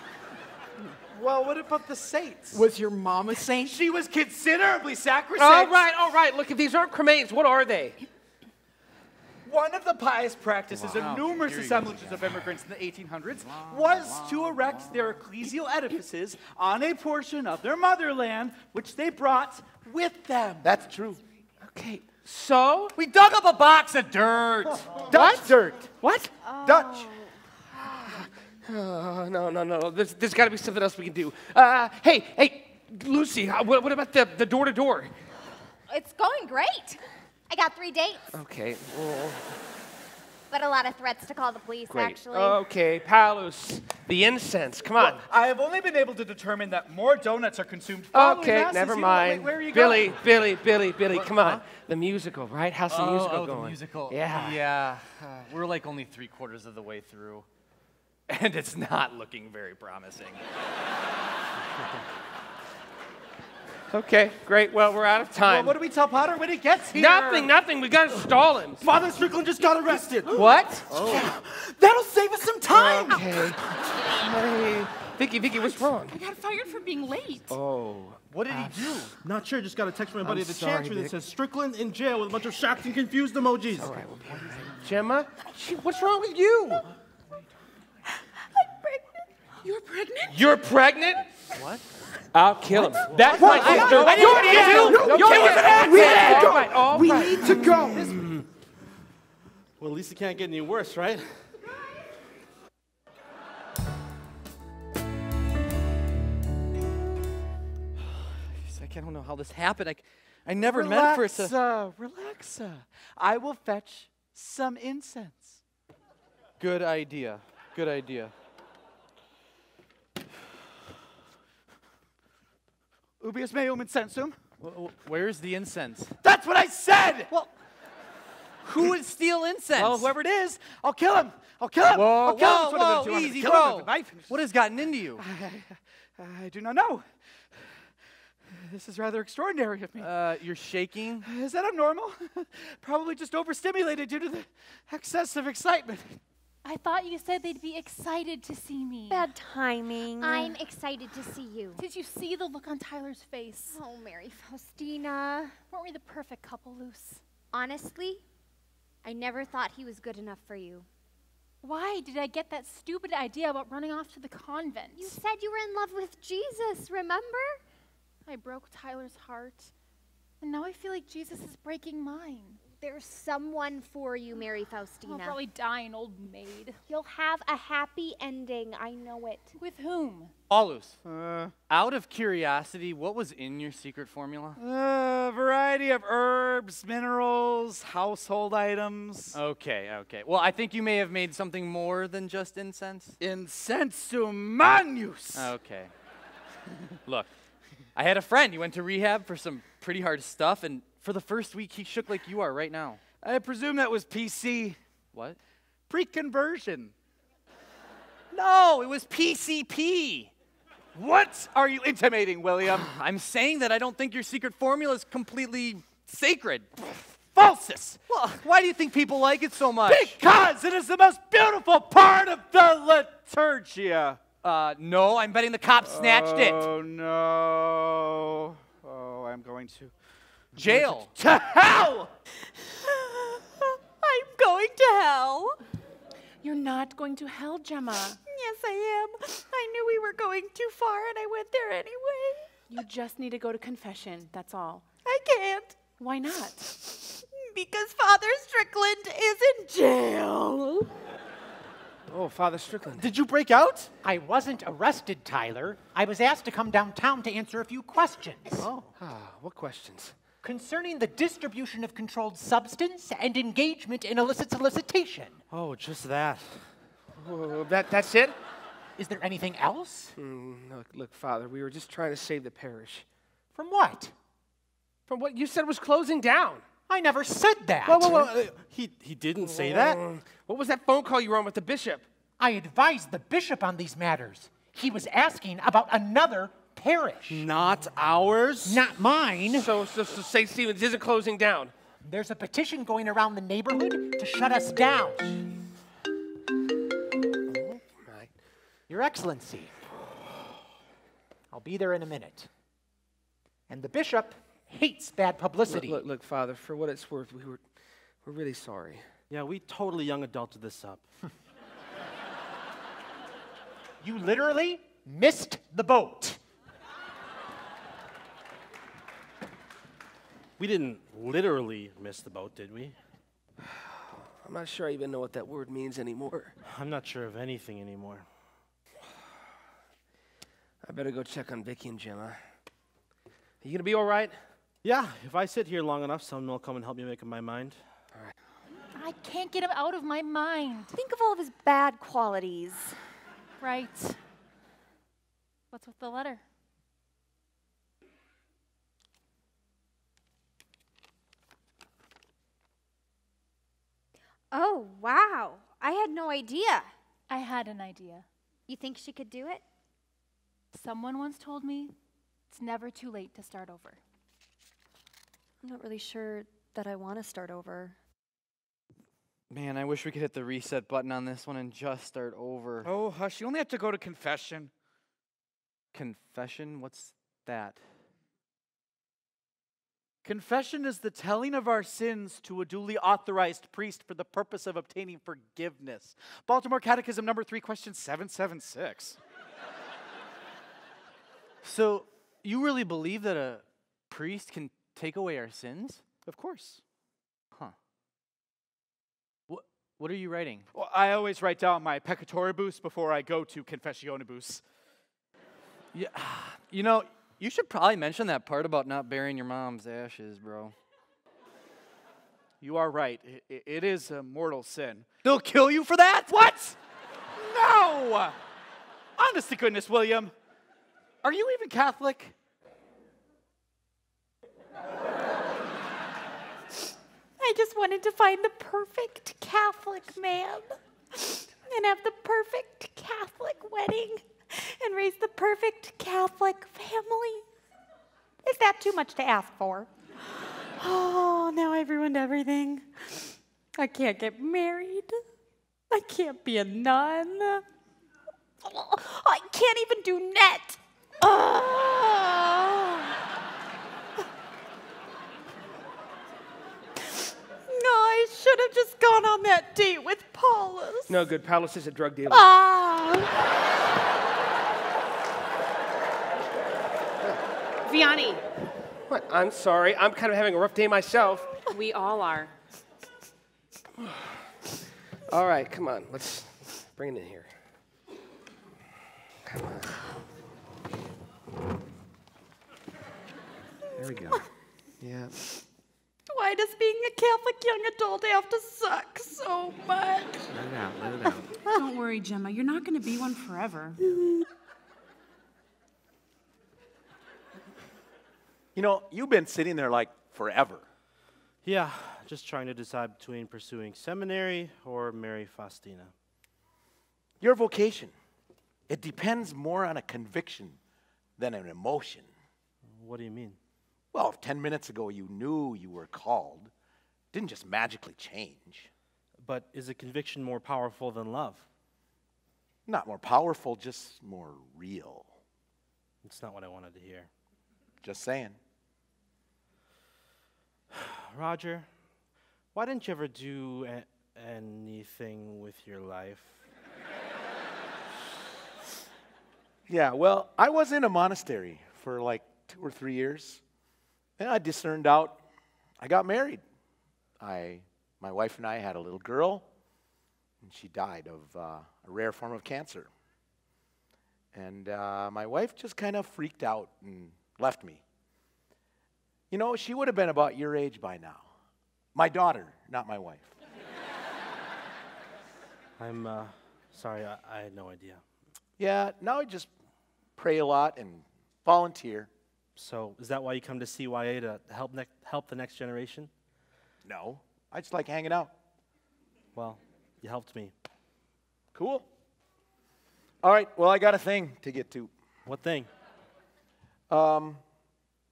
Well, what about the saints? Was your mom a saint? She was considerably sacrosanct. All right. Look, if these aren't cremains, what are they? One of the pious practices of numerous assemblages of immigrants in the 1800s was to erect their ecclesial edifices on a portion of their motherland, which they brought with them. That's true. Okay, so? We dug up a box of dirt. Dutch dirt. What? Dutch. No. There's got to be something else we can do. Hey, Lucy, what about the door-to-door? It's going great. I got 3 dates, Okay, well, but a lot of threats to call the police, great. actually. Okay, Paulus, the incense, come on. Well, I have only been able to determine that more donuts are consumed following Okay, masses. never You know, mind. where are you Billy, going? come on. The musical, right? How's the musical going? The musical. Yeah. Yeah. We're like only 3/4 of the way through. And it's not looking very promising. Okay, great. Well, we're out of time. Well, what do we tell Potter when he gets here? Nothing. We got to stall him. Father Strickland just got arrested. What? Yeah, that'll save us some time. Okay. Hey, Vicky, what's wrong? I got fired for being late. Oh. What did he do? Not sure. Just got a text from my buddy at the sorry, Chancery that Vic. says Strickland in jail with a bunch of shocked and confused emojis. All right, Gemma, what's wrong with you? You're pregnant? You're pregnant? What? I'll kill him. That's my sister. We need to go. Well, at least it can't get any worse, right? I don't know how this happened. I never meant for it to... Relax. I will fetch some incense. Good idea. Good idea. Ubius meum incensum. Where's the incense? That's what I said! Well, who would steal incense? Well, whoever it is, I'll kill him. I'll kill him. I'll kill him. That's what I'm gonna do. Easy, Kill him bro. with a knife. What has gotten into you? I do not know. This is rather extraordinary of me. You're shaking? Is that abnormal? Probably just overstimulated due to the excess of excitement. I thought you said they'd be excited to see me. Bad timing. I'm excited to see you. Did you see the look on Tyler's face? Oh, Mary Faustina. Weren't we the perfect couple, Luce? Honestly, I never thought he was good enough for you. Why did I get that stupid idea about running off to the convent? You said you were in love with Jesus, remember? I broke Tyler's heart, and now I feel like Jesus is breaking mine. There's someone for you, Mary Faustina. I'll probably die an old maid. You'll have a happy ending, I know it. With whom? Paulus, out of curiosity, what was in your secret formula? A variety of herbs, minerals, household items. Okay. Well, I think you may have made something more than just incense. Incensum manius. Okay. Look, I had a friend. He went to rehab for some pretty hard stuff, and for the first week, he shook like you are right now. I presume that was PC. What? Pre-conversion. No, it was PCP. What are you intimating, William? I'm saying that I don't think your secret formula is completely sacred. Falsus. Well, why do you think people like it so much? Because it is the most beautiful part of the liturgia. No, I'm betting the cops snatched it. Oh, no. Oh, I'm going to... Jail. To hell! I'm going to hell. You're not going to hell, Gemma. Yes, I am. I knew we were going too far, and I went there anyway. You just need to go to confession, that's all. I can't. Why not? Because Father Strickland is in jail. Oh, Father Strickland. Did you break out? I wasn't arrested, Tyler. I was asked to come downtown to answer a few questions. Oh. What questions? Concerning the distribution of controlled substance and engagement in illicit solicitation. Oh, just that. That's it? Is there anything else? Look, Father, we were just trying to save the parish. From what? From what you said was closing down. I never said that. Whoa. He didn't say that. What was that phone call you were on with the bishop? I advised the bishop on these matters. He was asking about another parish. Not ours? Not mine. So St. Stephen's isn't closing down. There's a petition going around the neighborhood to shut us down. Right. Your Excellency, I'll be there in a minute. And the bishop hates bad publicity. Look, Father, for what it's worth, we're really sorry. Yeah, we totally young adulted this up. You literally missed the boat. We didn't literally miss the boat, did we? I'm not sure I even know what that word means anymore. I'm not sure of anything anymore. I better go check on Vicky and Gemma. Are you gonna be all right? Yeah, if I sit here long enough, someone will come and help me make up my mind. All right. I can't get him out of my mind. Think of all of his bad qualities. Right. What's with the letter? Oh, wow. I had no idea. I had an idea. You think she could do it? Someone once told me it's never too late to start over. I'm not really sure that I want to start over. Man, I wish we could hit the reset button on this one and just start over. Oh, hush. You only have to go to confession. Confession? What's that? Confession is the telling of our sins to a duly authorized priest for the purpose of obtaining forgiveness. Baltimore Catechism number 3, question 776. So, you really believe that a priest can take away our sins? Of course. Huh. What are you writing? Well, I always write down my peccatoribus before I go to confessionibus. Yeah, you know, you should probably mention that part about not burying your mom's ashes, bro. You are right. It is a mortal sin. They'll kill you for that? What? No! Honest to goodness, William. Are you even Catholic? I just wanted to find the perfect Catholic man and have the perfect Catholic wedding and raise the perfect Catholic family. Is that too much to ask for? Oh, now I've ruined everything. I can't get married. I can't be a nun. I can't even do net. Oh. No, I should have just gone on that date with Paulus. No good. Paulus is a drug dealer. Vianney. What? I'm sorry. I'm kind of having a rough day myself. We all are. All right, come on. Let's bring it in here. Come on. There we go. Yeah. Why does being a Catholic young adult have to suck so much? Let it out. Let it out. Don't worry, Gemma. You're not going to be one forever. You know, you've been sitting there like forever. Yeah, just trying to decide between pursuing seminary or marry Faustina. Your vocation, it depends more on a conviction than an emotion. What do you mean? Well, if 10 minutes ago you knew you were called, it didn't just magically change. But is a conviction more powerful than love? Not more powerful, just more real. It's not what I wanted to hear. Just saying. Roger, why didn't you ever do anything with your life? Yeah, well, I was in a monastery for like 2 or 3 years. And I discerned out, I got married. My wife and I had a little girl, and she died of a rare form of cancer. And my wife just kind of freaked out and left me. You know, she would have been about your age by now. My daughter, not my wife. I'm sorry, I had no idea. Yeah, now I just pray a lot and volunteer. So is that why you come to CYA, to help the next generation? No, I just like hanging out. Well, you helped me. Cool. All right, well, I got a thing to get to. What thing?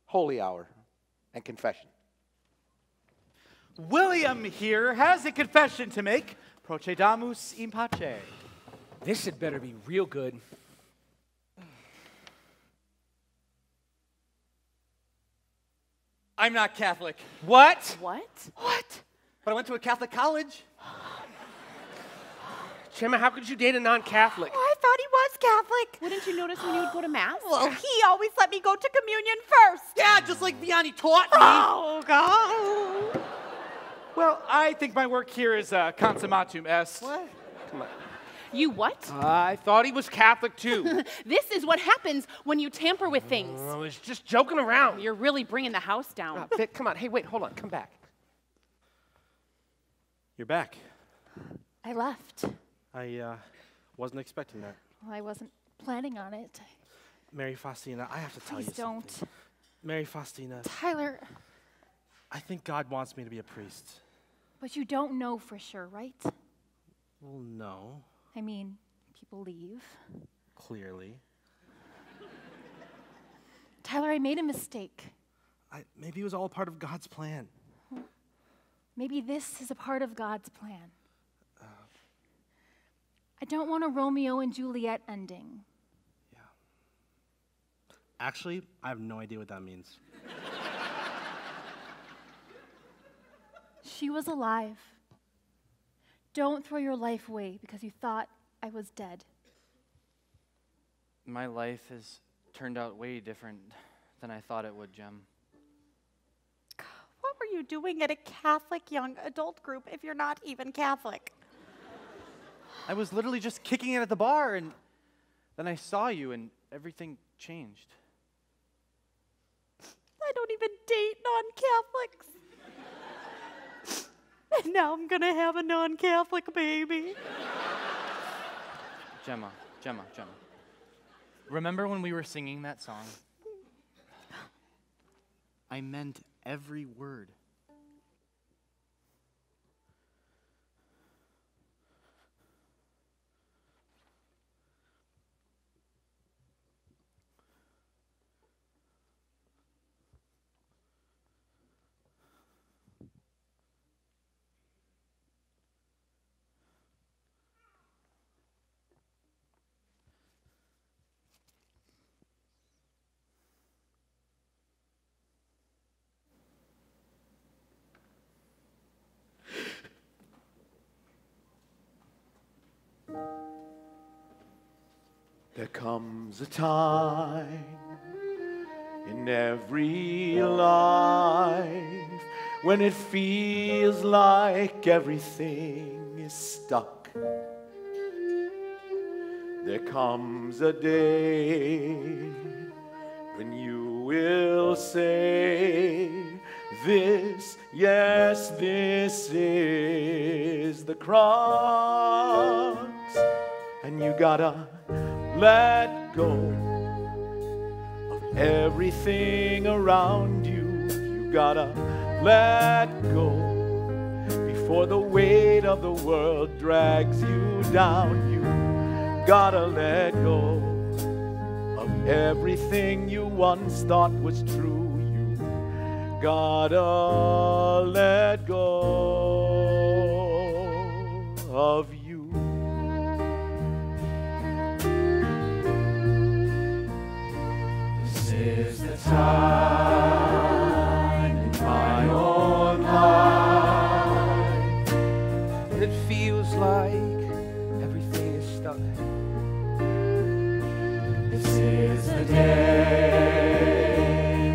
Holy hour and confession. William here has a confession to make. Procedamus in pace. This had better be real good. I'm not Catholic. What? What? What? But I went to a Catholic college. Gemma, how could you date a non-Catholic? Oh, I thought he was Catholic. Wouldn't you notice when you would go to Mass? Well, he always let me go to communion first. Yeah, just like Vianney taught me. Oh, God. Well, I think my work here is consummatum est. What? Come on. You what? I thought he was Catholic too. This is what happens when you tamper with things. I was just joking around. You're really bringing the house down. Vic, come on. Hey, wait, hold on. Come back. You're back. I left. I wasn't expecting that. Well, I wasn't planning on it. Mary Faustina, I have to tell you Please something. don't. Mary Faustina, Tyler, I think God wants me to be a priest. but you don't know for sure, right? Well, no, I mean, people leave. clearly. Tyler, I made a mistake. Maybe it was all part of God's plan. Maybe this is a part of God's plan. I don't want a Romeo and Juliet ending. Actually, I have no idea what that means. She was alive. Don't throw your life away because you thought I was dead. My life has turned out way different than I thought it would, Jem. What were you doing at a Catholic young adult group if you're not even Catholic? I was literally just kicking it at the bar, and then I saw you, and everything changed. I don't even date non-Catholics. And now I'm gonna have a non-Catholic baby. Gemma. Remember when we were singing that song? I meant every word. There comes a time in every life when it feels like everything is stuck. There comes a day when you will say, this, yes, this is the crux, and you gotta let go of everything around you. You gotta let go before the weight of the world drags you down. You gotta let go of everything you once thought was true. You gotta let go of you. This is the time in my own life when it feels like everything is stuck. This is the day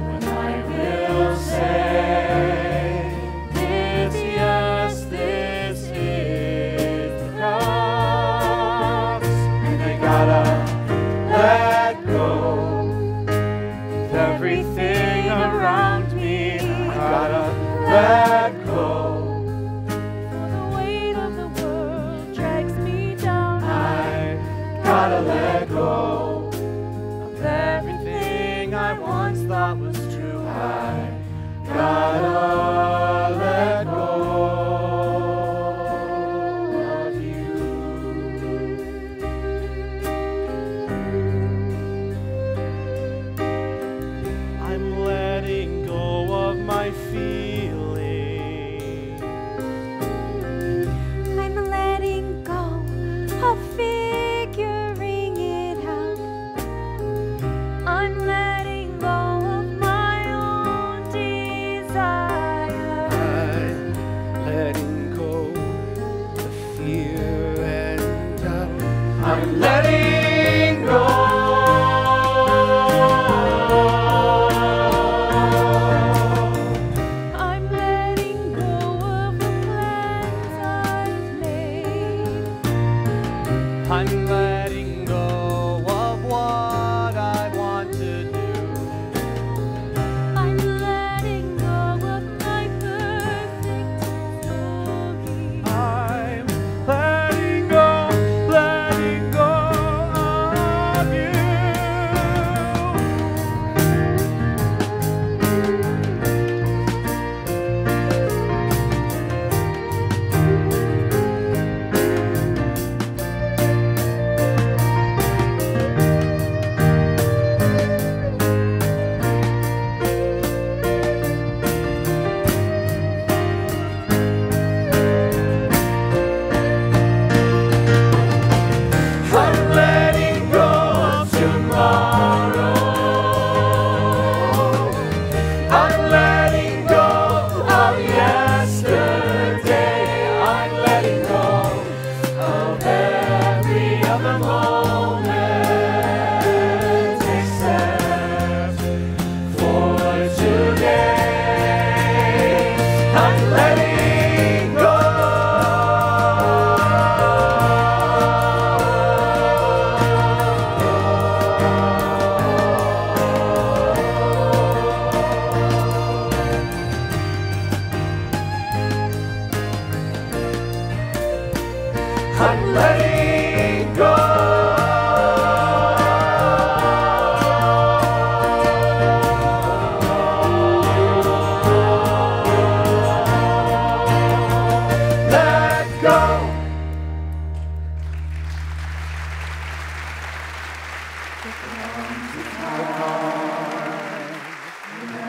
when I will say, this, yes, this is the cross, and I gotta let go of everything around me. I gotta let go. The weight of the world drags me down. I gotta let go of everything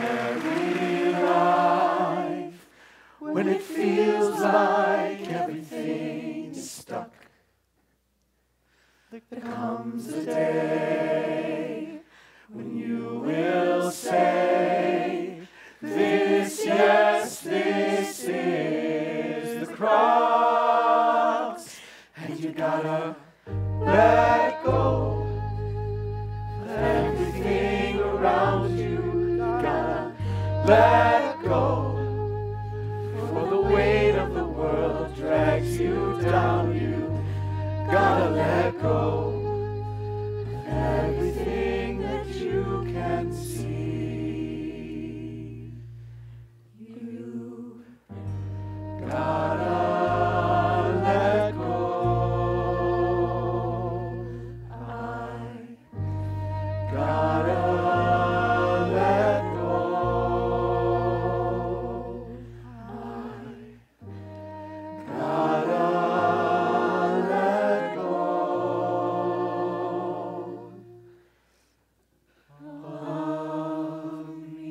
Every life, when it feels like everything's stuck, there comes a day when you will say, this, yes, this is the crux, and you gotta let go of everything around you. You gotta let go, for the weight of the world drags you down. You gotta let go of everything that you can see. You gotta let go. I gotta let go. I gotta let go of me.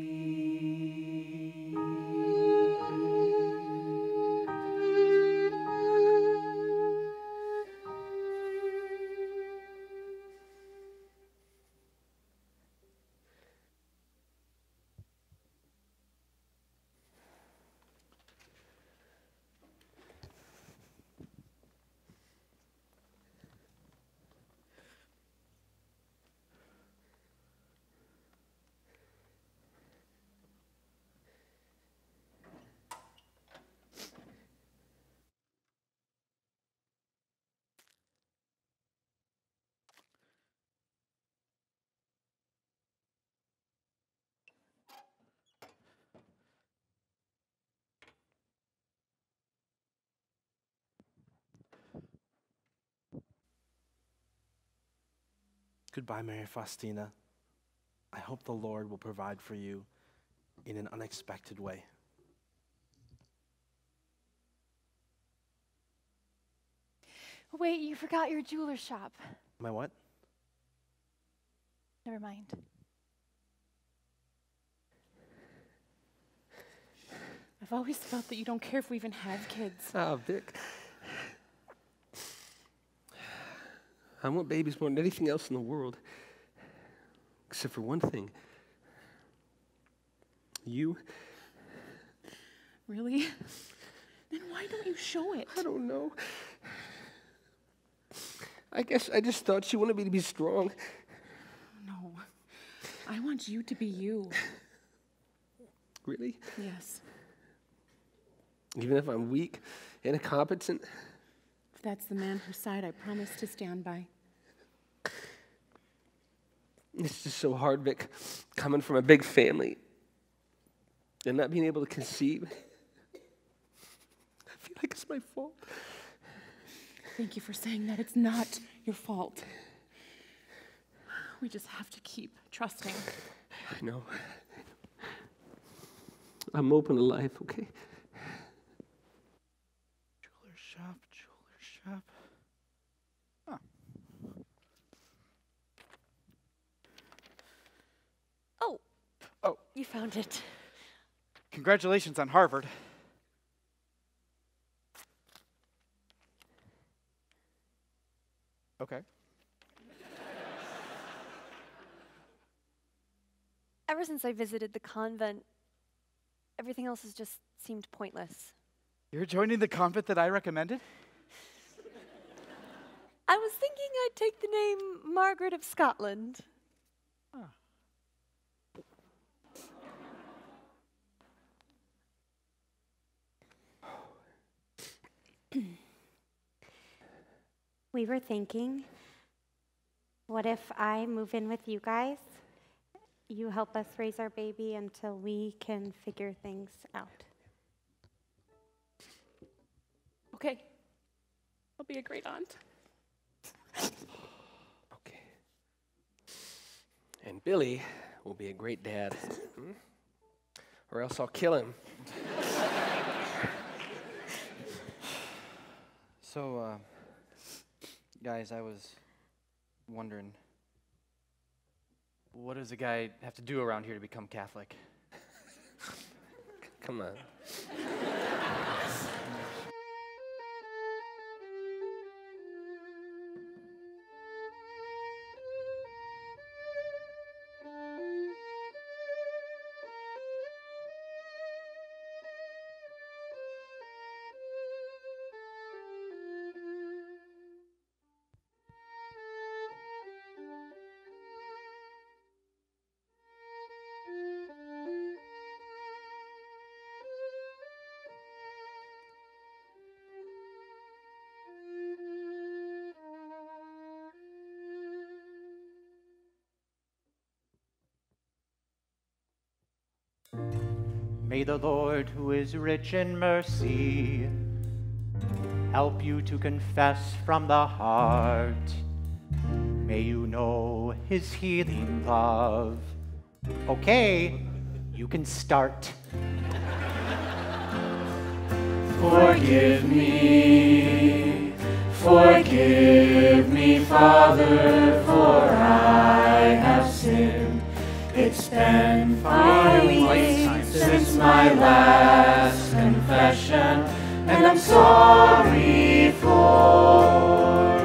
Goodbye, Mary Faustina. I hope the Lord will provide for you in an unexpected way. Wait, you forgot your jeweler shop. My what? Never mind. I've always felt that you don't care if we even have kids. Oh, Vic. I want babies more than anything else in the world. Except for one thing. You. Really? Then why don't you show it? I don't know. I guess I just thought you wanted me to be strong. No. I want you to be you. Really? Yes. Even if I'm weak and incompetent? If that's the man whose side I promise to stand by. It's just so hard, Vic, coming from a big family and not being able to conceive. I feel like it's my fault. Thank you for saying that. It's not your fault. We just have to keep trusting. I know. I'm open to life, okay? Jeweler shop, jeweler shop. Huh. Oh, you found it. Congratulations on Harvard. Okay. Ever since I visited the convent, everything else has just seemed pointless. You're joining the convent that I recommended? I was thinking I'd take the name Margaret of Scotland. We were thinking, what if I move in with you guys? You help us raise our baby until we can figure things out. Okay. I'll be a great aunt. Okay. And Billy will be a great dad. Or else I'll kill him. So, guys, I was wondering, What does a guy have to do around here to become Catholic? Come on. May the Lord, who is rich in mercy, help you to confess from the heart. May you know his healing love. Okay, you can start. Forgive me, Father, for I have sinned. It's been 5 weeks since my last confession, and I'm sorry for.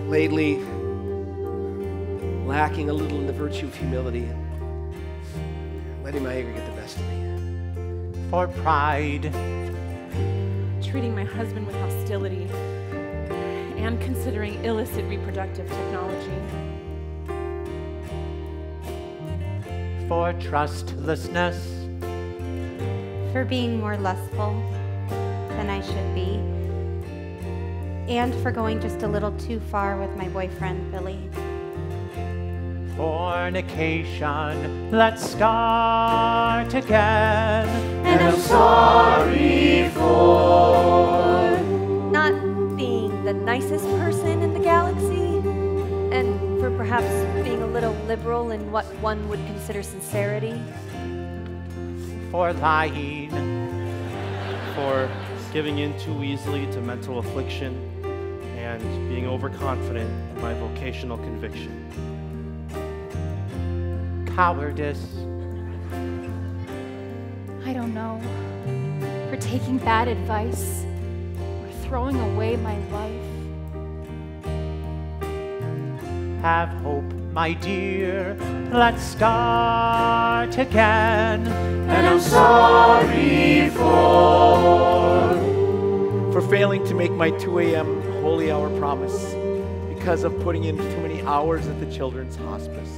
Lately, lacking a little in the virtue of humility, letting my anger get the best of me. For pride, treating my husband with hostility, and considering illicit reproductive technology. For trustlessness, for being more lustful than I should be, and for going just a little too far with my boyfriend, Billy. Fornication, let's start again. And I'm sorry for not being the nicest person in the galaxy, and for perhaps being a little liberal in what one would consider sincerity. For lying, for giving in too easily to mental affliction, and being overconfident in my vocational conviction. Cowardice, I don't know. For taking bad advice or throwing away my life. have hope, my dear, let's start again. And I'm sorry for failing to make my 2 a.m. holy hour promise because of putting in too many hours at the children's hospice.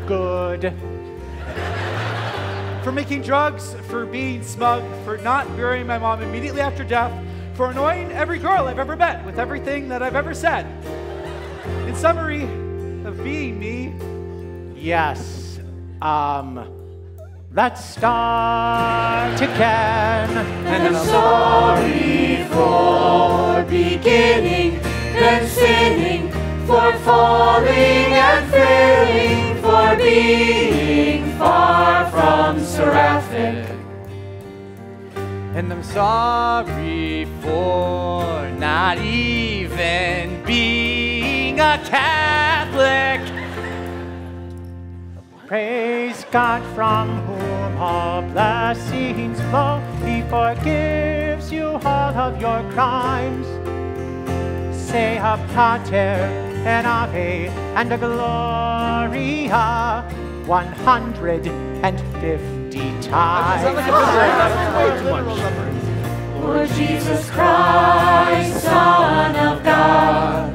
Good. For making drugs, for being smug, for not burying my mom immediately after death, for annoying every girl I've ever met with everything that I've ever said. In summary, of being me. Yes. Let's start again. And I'm sorry for beginning, then sinning, for falling and failing, for being far from seraphic. And I'm sorry for not even being a Catholic. Praise God from whom all blessings flow. He forgives you all of your crimes. Say a Pater, an Ave, and a Gloria 150 times. Lord Jesus Christ, Son of God,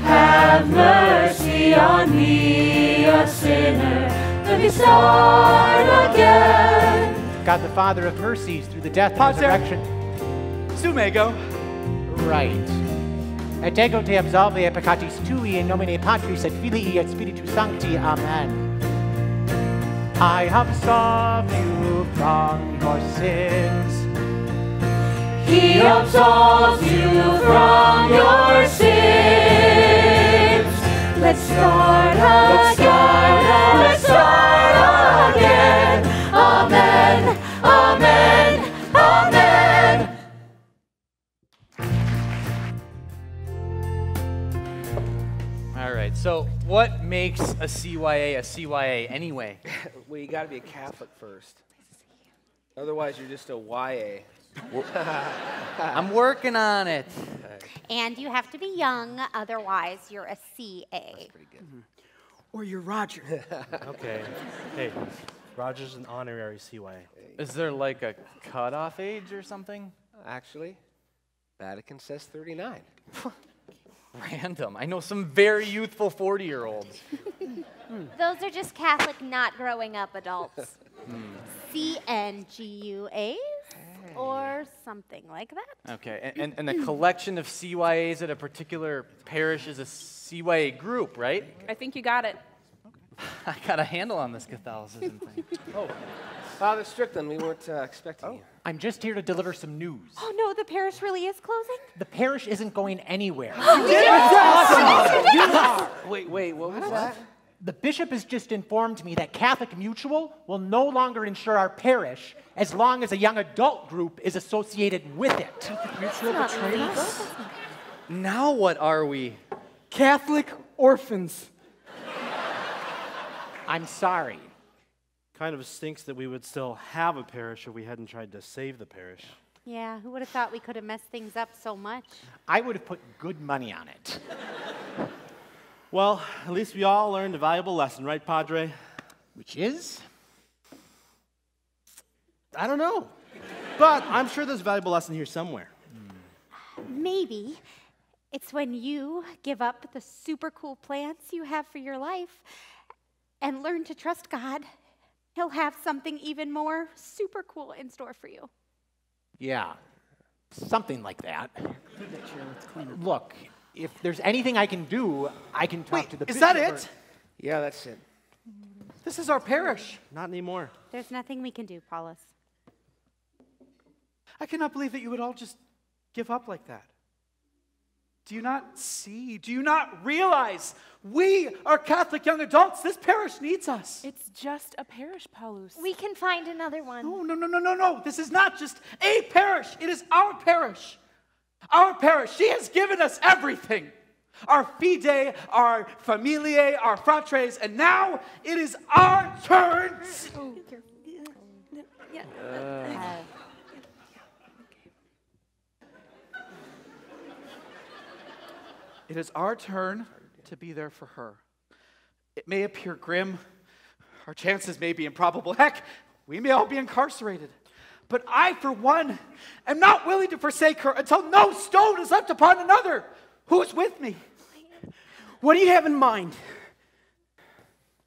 have mercy on me, a sinner. Let me start again. God the Father of mercies, through the death and Pater. resurrection. Sumego. Right. Et ego te absolve e peccatis tui in nomine Patris et Filii et Spiritus Sancti. Amen. I absolve you from your sins. He absolves you from your sins. Let's start again. Let's start again. Amen. Amen. Amen. All right, so what makes a CYA anyway? Well, you got to be a Catholic first. Otherwise, you're just a YA. I'm working on it. And you have to be young, otherwise you're a CA. That's pretty good. Or you're Roger. Okay. Hey, Roger's an honorary CYA. Is there like a cutoff age or something? Actually, Vatican says 39. Random. I know some very youthful 40-year-olds. Those are just Catholic not growing up adults. CNGUAs or something like that. Okay, and the collection of CYAs at a particular parish is a CYA group, right? I think you got it. I got a handle on this Catholicism thing. Oh, Father Strickland, we weren't expecting you. I'm just here to deliver some news. Oh no, the parish really is closing? The parish isn't going anywhere. Wait, what was that? The bishop has just informed me that Catholic Mutual will no longer insure our parish as long as a young adult group is associated with it. Catholic Mutual betrayed us? Now what are we? Catholic orphans. I'm sorry. Kind of stinks that we would still have a parish if we hadn't tried to save the parish. Yeah, who would have thought we could have messed things up so much? I would have put good money on it. Well, at least we all learned a valuable lesson, right, Padre? Which is? I don't know. But I'm sure there's a valuable lesson here somewhere. Maybe it's when you give up the super cool plans you have for your life and learn to trust God. He'll have something even more super cool in store for you. Yeah, something like that. Look, if there's anything I can do, I can talk to the Is bishop. that it? Yeah, that's it. This is our parish. Not anymore. There's nothing we can do, Paulus. I cannot believe that you would all just give up like that. Do you not see? Do you not realize we are Catholic young adults? This parish needs us. It's just a parish, Paulus. We can find another one. No. This is not just a parish. It is our parish. Our parish. She has given us everything. Our fide, our familiae, our fratres, and now it is our turn. It is our turn to be there for her. It may appear grim. Our chances may be improbable. Heck, we may all be incarcerated. But I, for one, am not willing to forsake her until no stone is left upon another. Who's with me? What do you have in mind?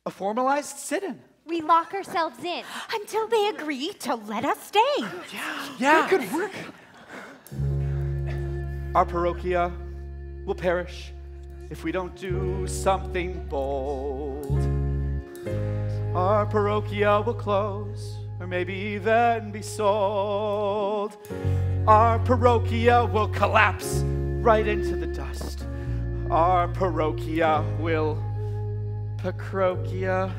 A formalized sit-in. We lock ourselves in. Until they agree to let us stay. Yeah. That could work. Our parochia will perish if we don't do something bold. Our parochia will close, or maybe even be sold. Our parochia will collapse right into the dust. Our parochia will parochia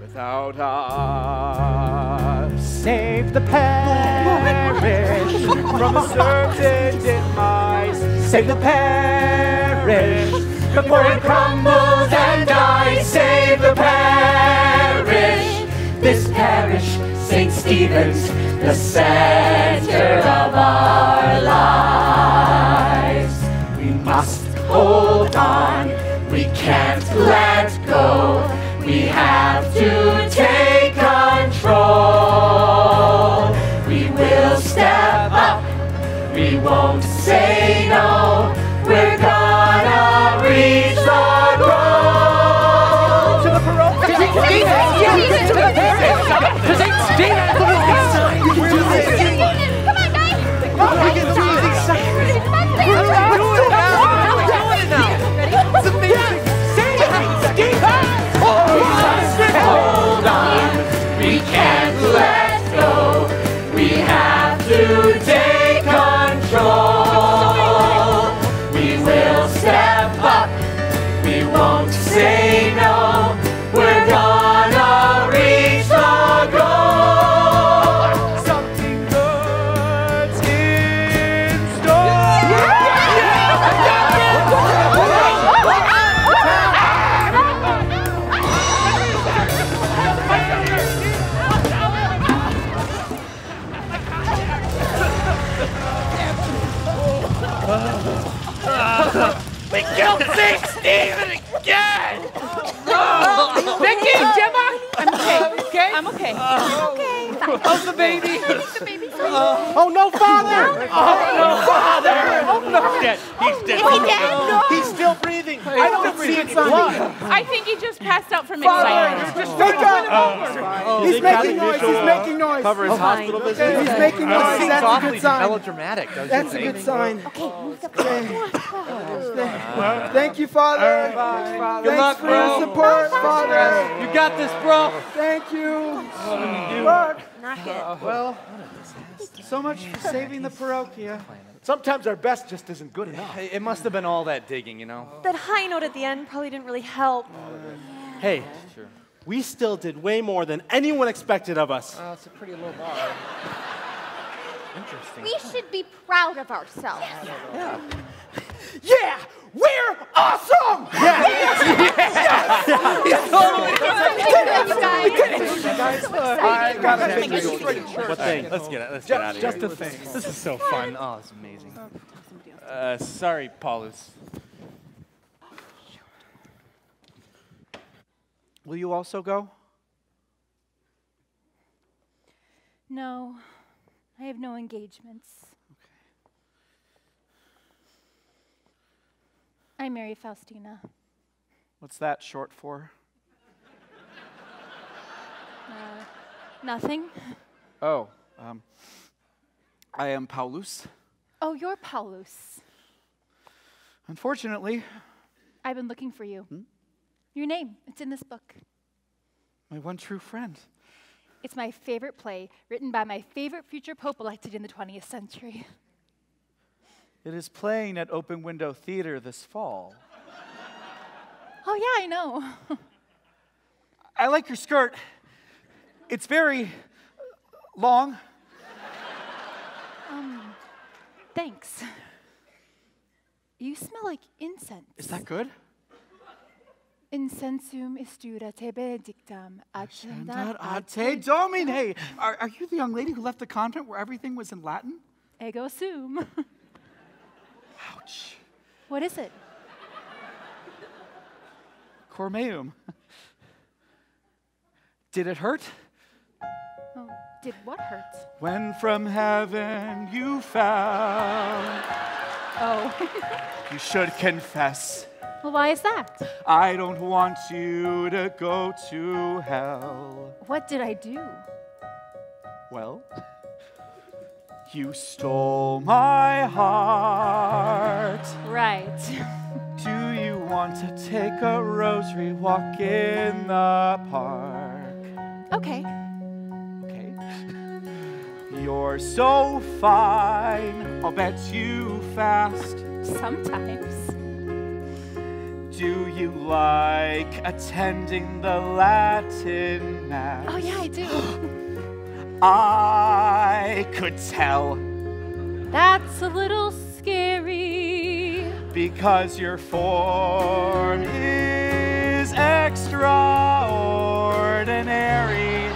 without us. Save the parish from a certain demise. Save the parish before it crumbles and dies. Save the parish. This parish, St. Stephen's, the center of our lives. We must hold on. We can't let go. We have to take control. We will step up. We won't say no. We're gonna reach the goal. To the parochia. To St. Stephen. Come on, guys. We can do these signs. We're doing it now. It's amazing. St. Stephen. Oh, We killed St. Stephen again! Vicky, Gemma! I'm okay. Okay? I'm okay. How's the baby? Oh, no, Father! Oh, no! He's dead. He's dead. Is he dead? No. He's still breathing. I don't see any blood. I think he just passed out from Father, excitement. just take him over. He's making noise. He's making noise. Cover his hospital visit. He's making noise. That's a good sign. Melodramatic, don't you That's a think? good sign. Okay, move the Thank you, Father. Good luck, Thanks for your support, Father. You got this, bro. Thank you. Not good. Well, so much for saving the parochia. Sometimes our best just isn't good enough. It must have been all that digging, you know? That high note at the end probably didn't really help. Hey, we still did way more than anyone expected of us. It's a pretty low bar. Interesting. We should be proud of ourselves. Yeah, we're awesome. I gotta take this. What thing? Let's get out of here. Just a thing. This is so fun. Oh, it's amazing. Sorry, Paulus. Will you also go? No, I have no engagements. I marry Faustina. What's that short for? Nothing. Oh, I am Paulus. Oh, you're Paulus. Unfortunately, I've been looking for you. Your name, it's in this book. my one true friend. It's my favorite play, written by my favorite future pope elected in the 20th century. It is playing at Open Window Theater this fall. Oh, yeah, I know. I like your skirt. It's very long. Thanks. You smell like incense. Is that good? Incensum istura te benedictam Ascendat ad te Domine. Are you the young lady who left the convent where everything was in Latin? Ego sum. Ouch. What is it? Cormeum. Did it hurt? Oh, did what hurt? When from heaven you fell, Oh. you should confess. Well, why is that? I don't want you to go to hell. What did I do? Well, you stole my heart. Right. Do you want to take a rosary walk in the park? Okay. Okay. You're so fine, I'll bet you fast. Sometimes. Do you like attending the Latin Mass? Oh, yeah, I do. I could tell. That's a little scary. Because your form is extraordinary.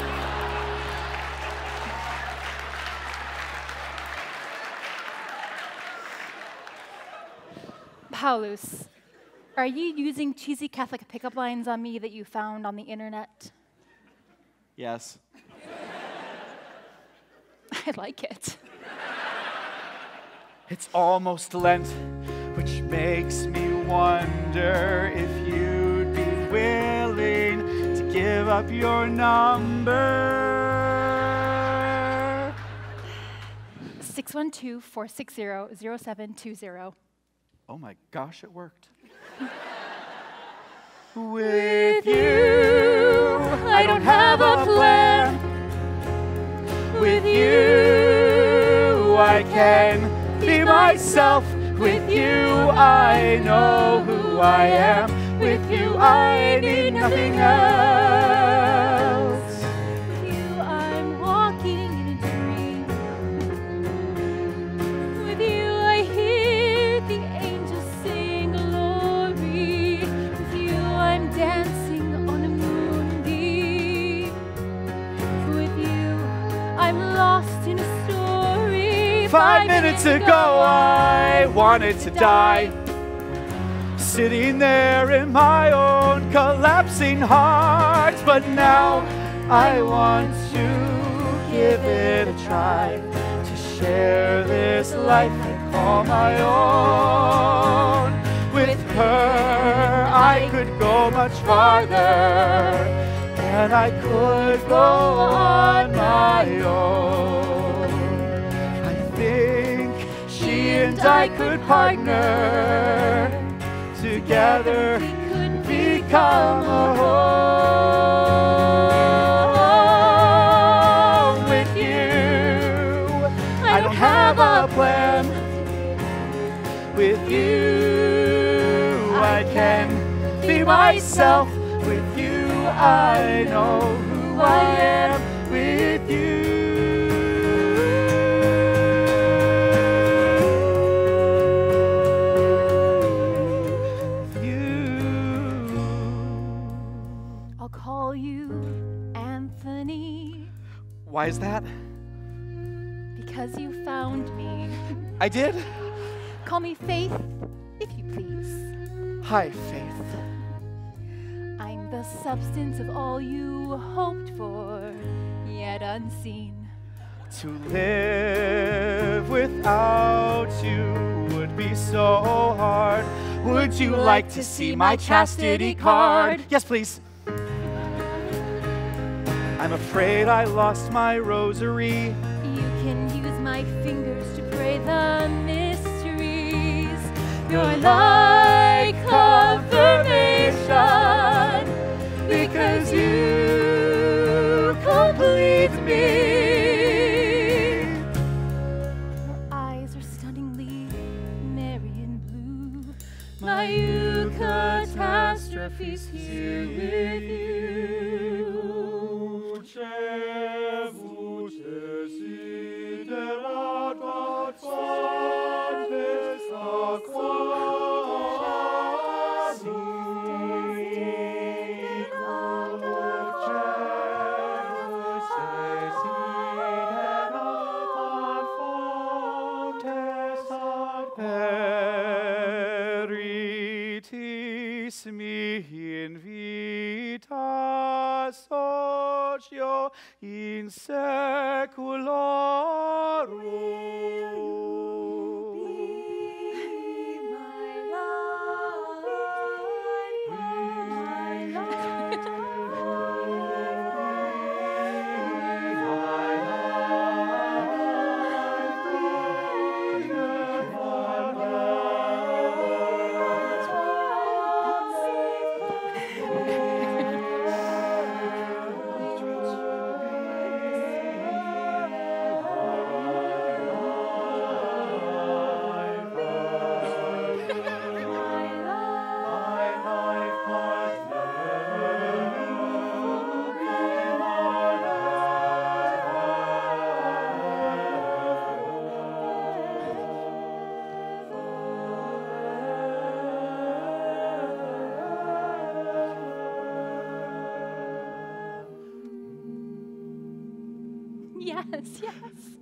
Paulus, are you using cheesy Catholic pickup lines on me that you found on the internet? Yes. I like it. It's almost Lent, which makes me wonder if you'd be willing to give up your number. 612-460-0720. Oh my gosh, it worked. With you, I don't have a plan. With you, I can be myself. With you, I know who I am. With you, I need nothing else. With you, I'm walking in a dream. With you, I hear the angels sing glory. With you, I'm dancing on a moonbeam. With you, I'm lost in a story. 5 minutes ago I wanted to die, sitting there in my own collapsing heart. But now I want to give it a try, to share this life I call my own. With her I could go much farther than I could go on my own. I think she and I could partner, together we could become a home. With you I don't have a plan. With you I can be myself. With you I know who I am. With you I'll call you Anthony. Why is that? Because you found me. I did? Call me Faith, if you please. Hi, Faith. I'm the substance of all you hoped for, yet unseen. To live without you would be so hard. Would you like to see my chastity card? Yes, please. I'm afraid I lost my rosary. You can use my fingers to pray the mysteries. You're like confirmation, because you complete me. Your eyes are stunningly merry and blue. My catastrophe's here with you. Peritis mi invita socio in seculorum. Yes, yes.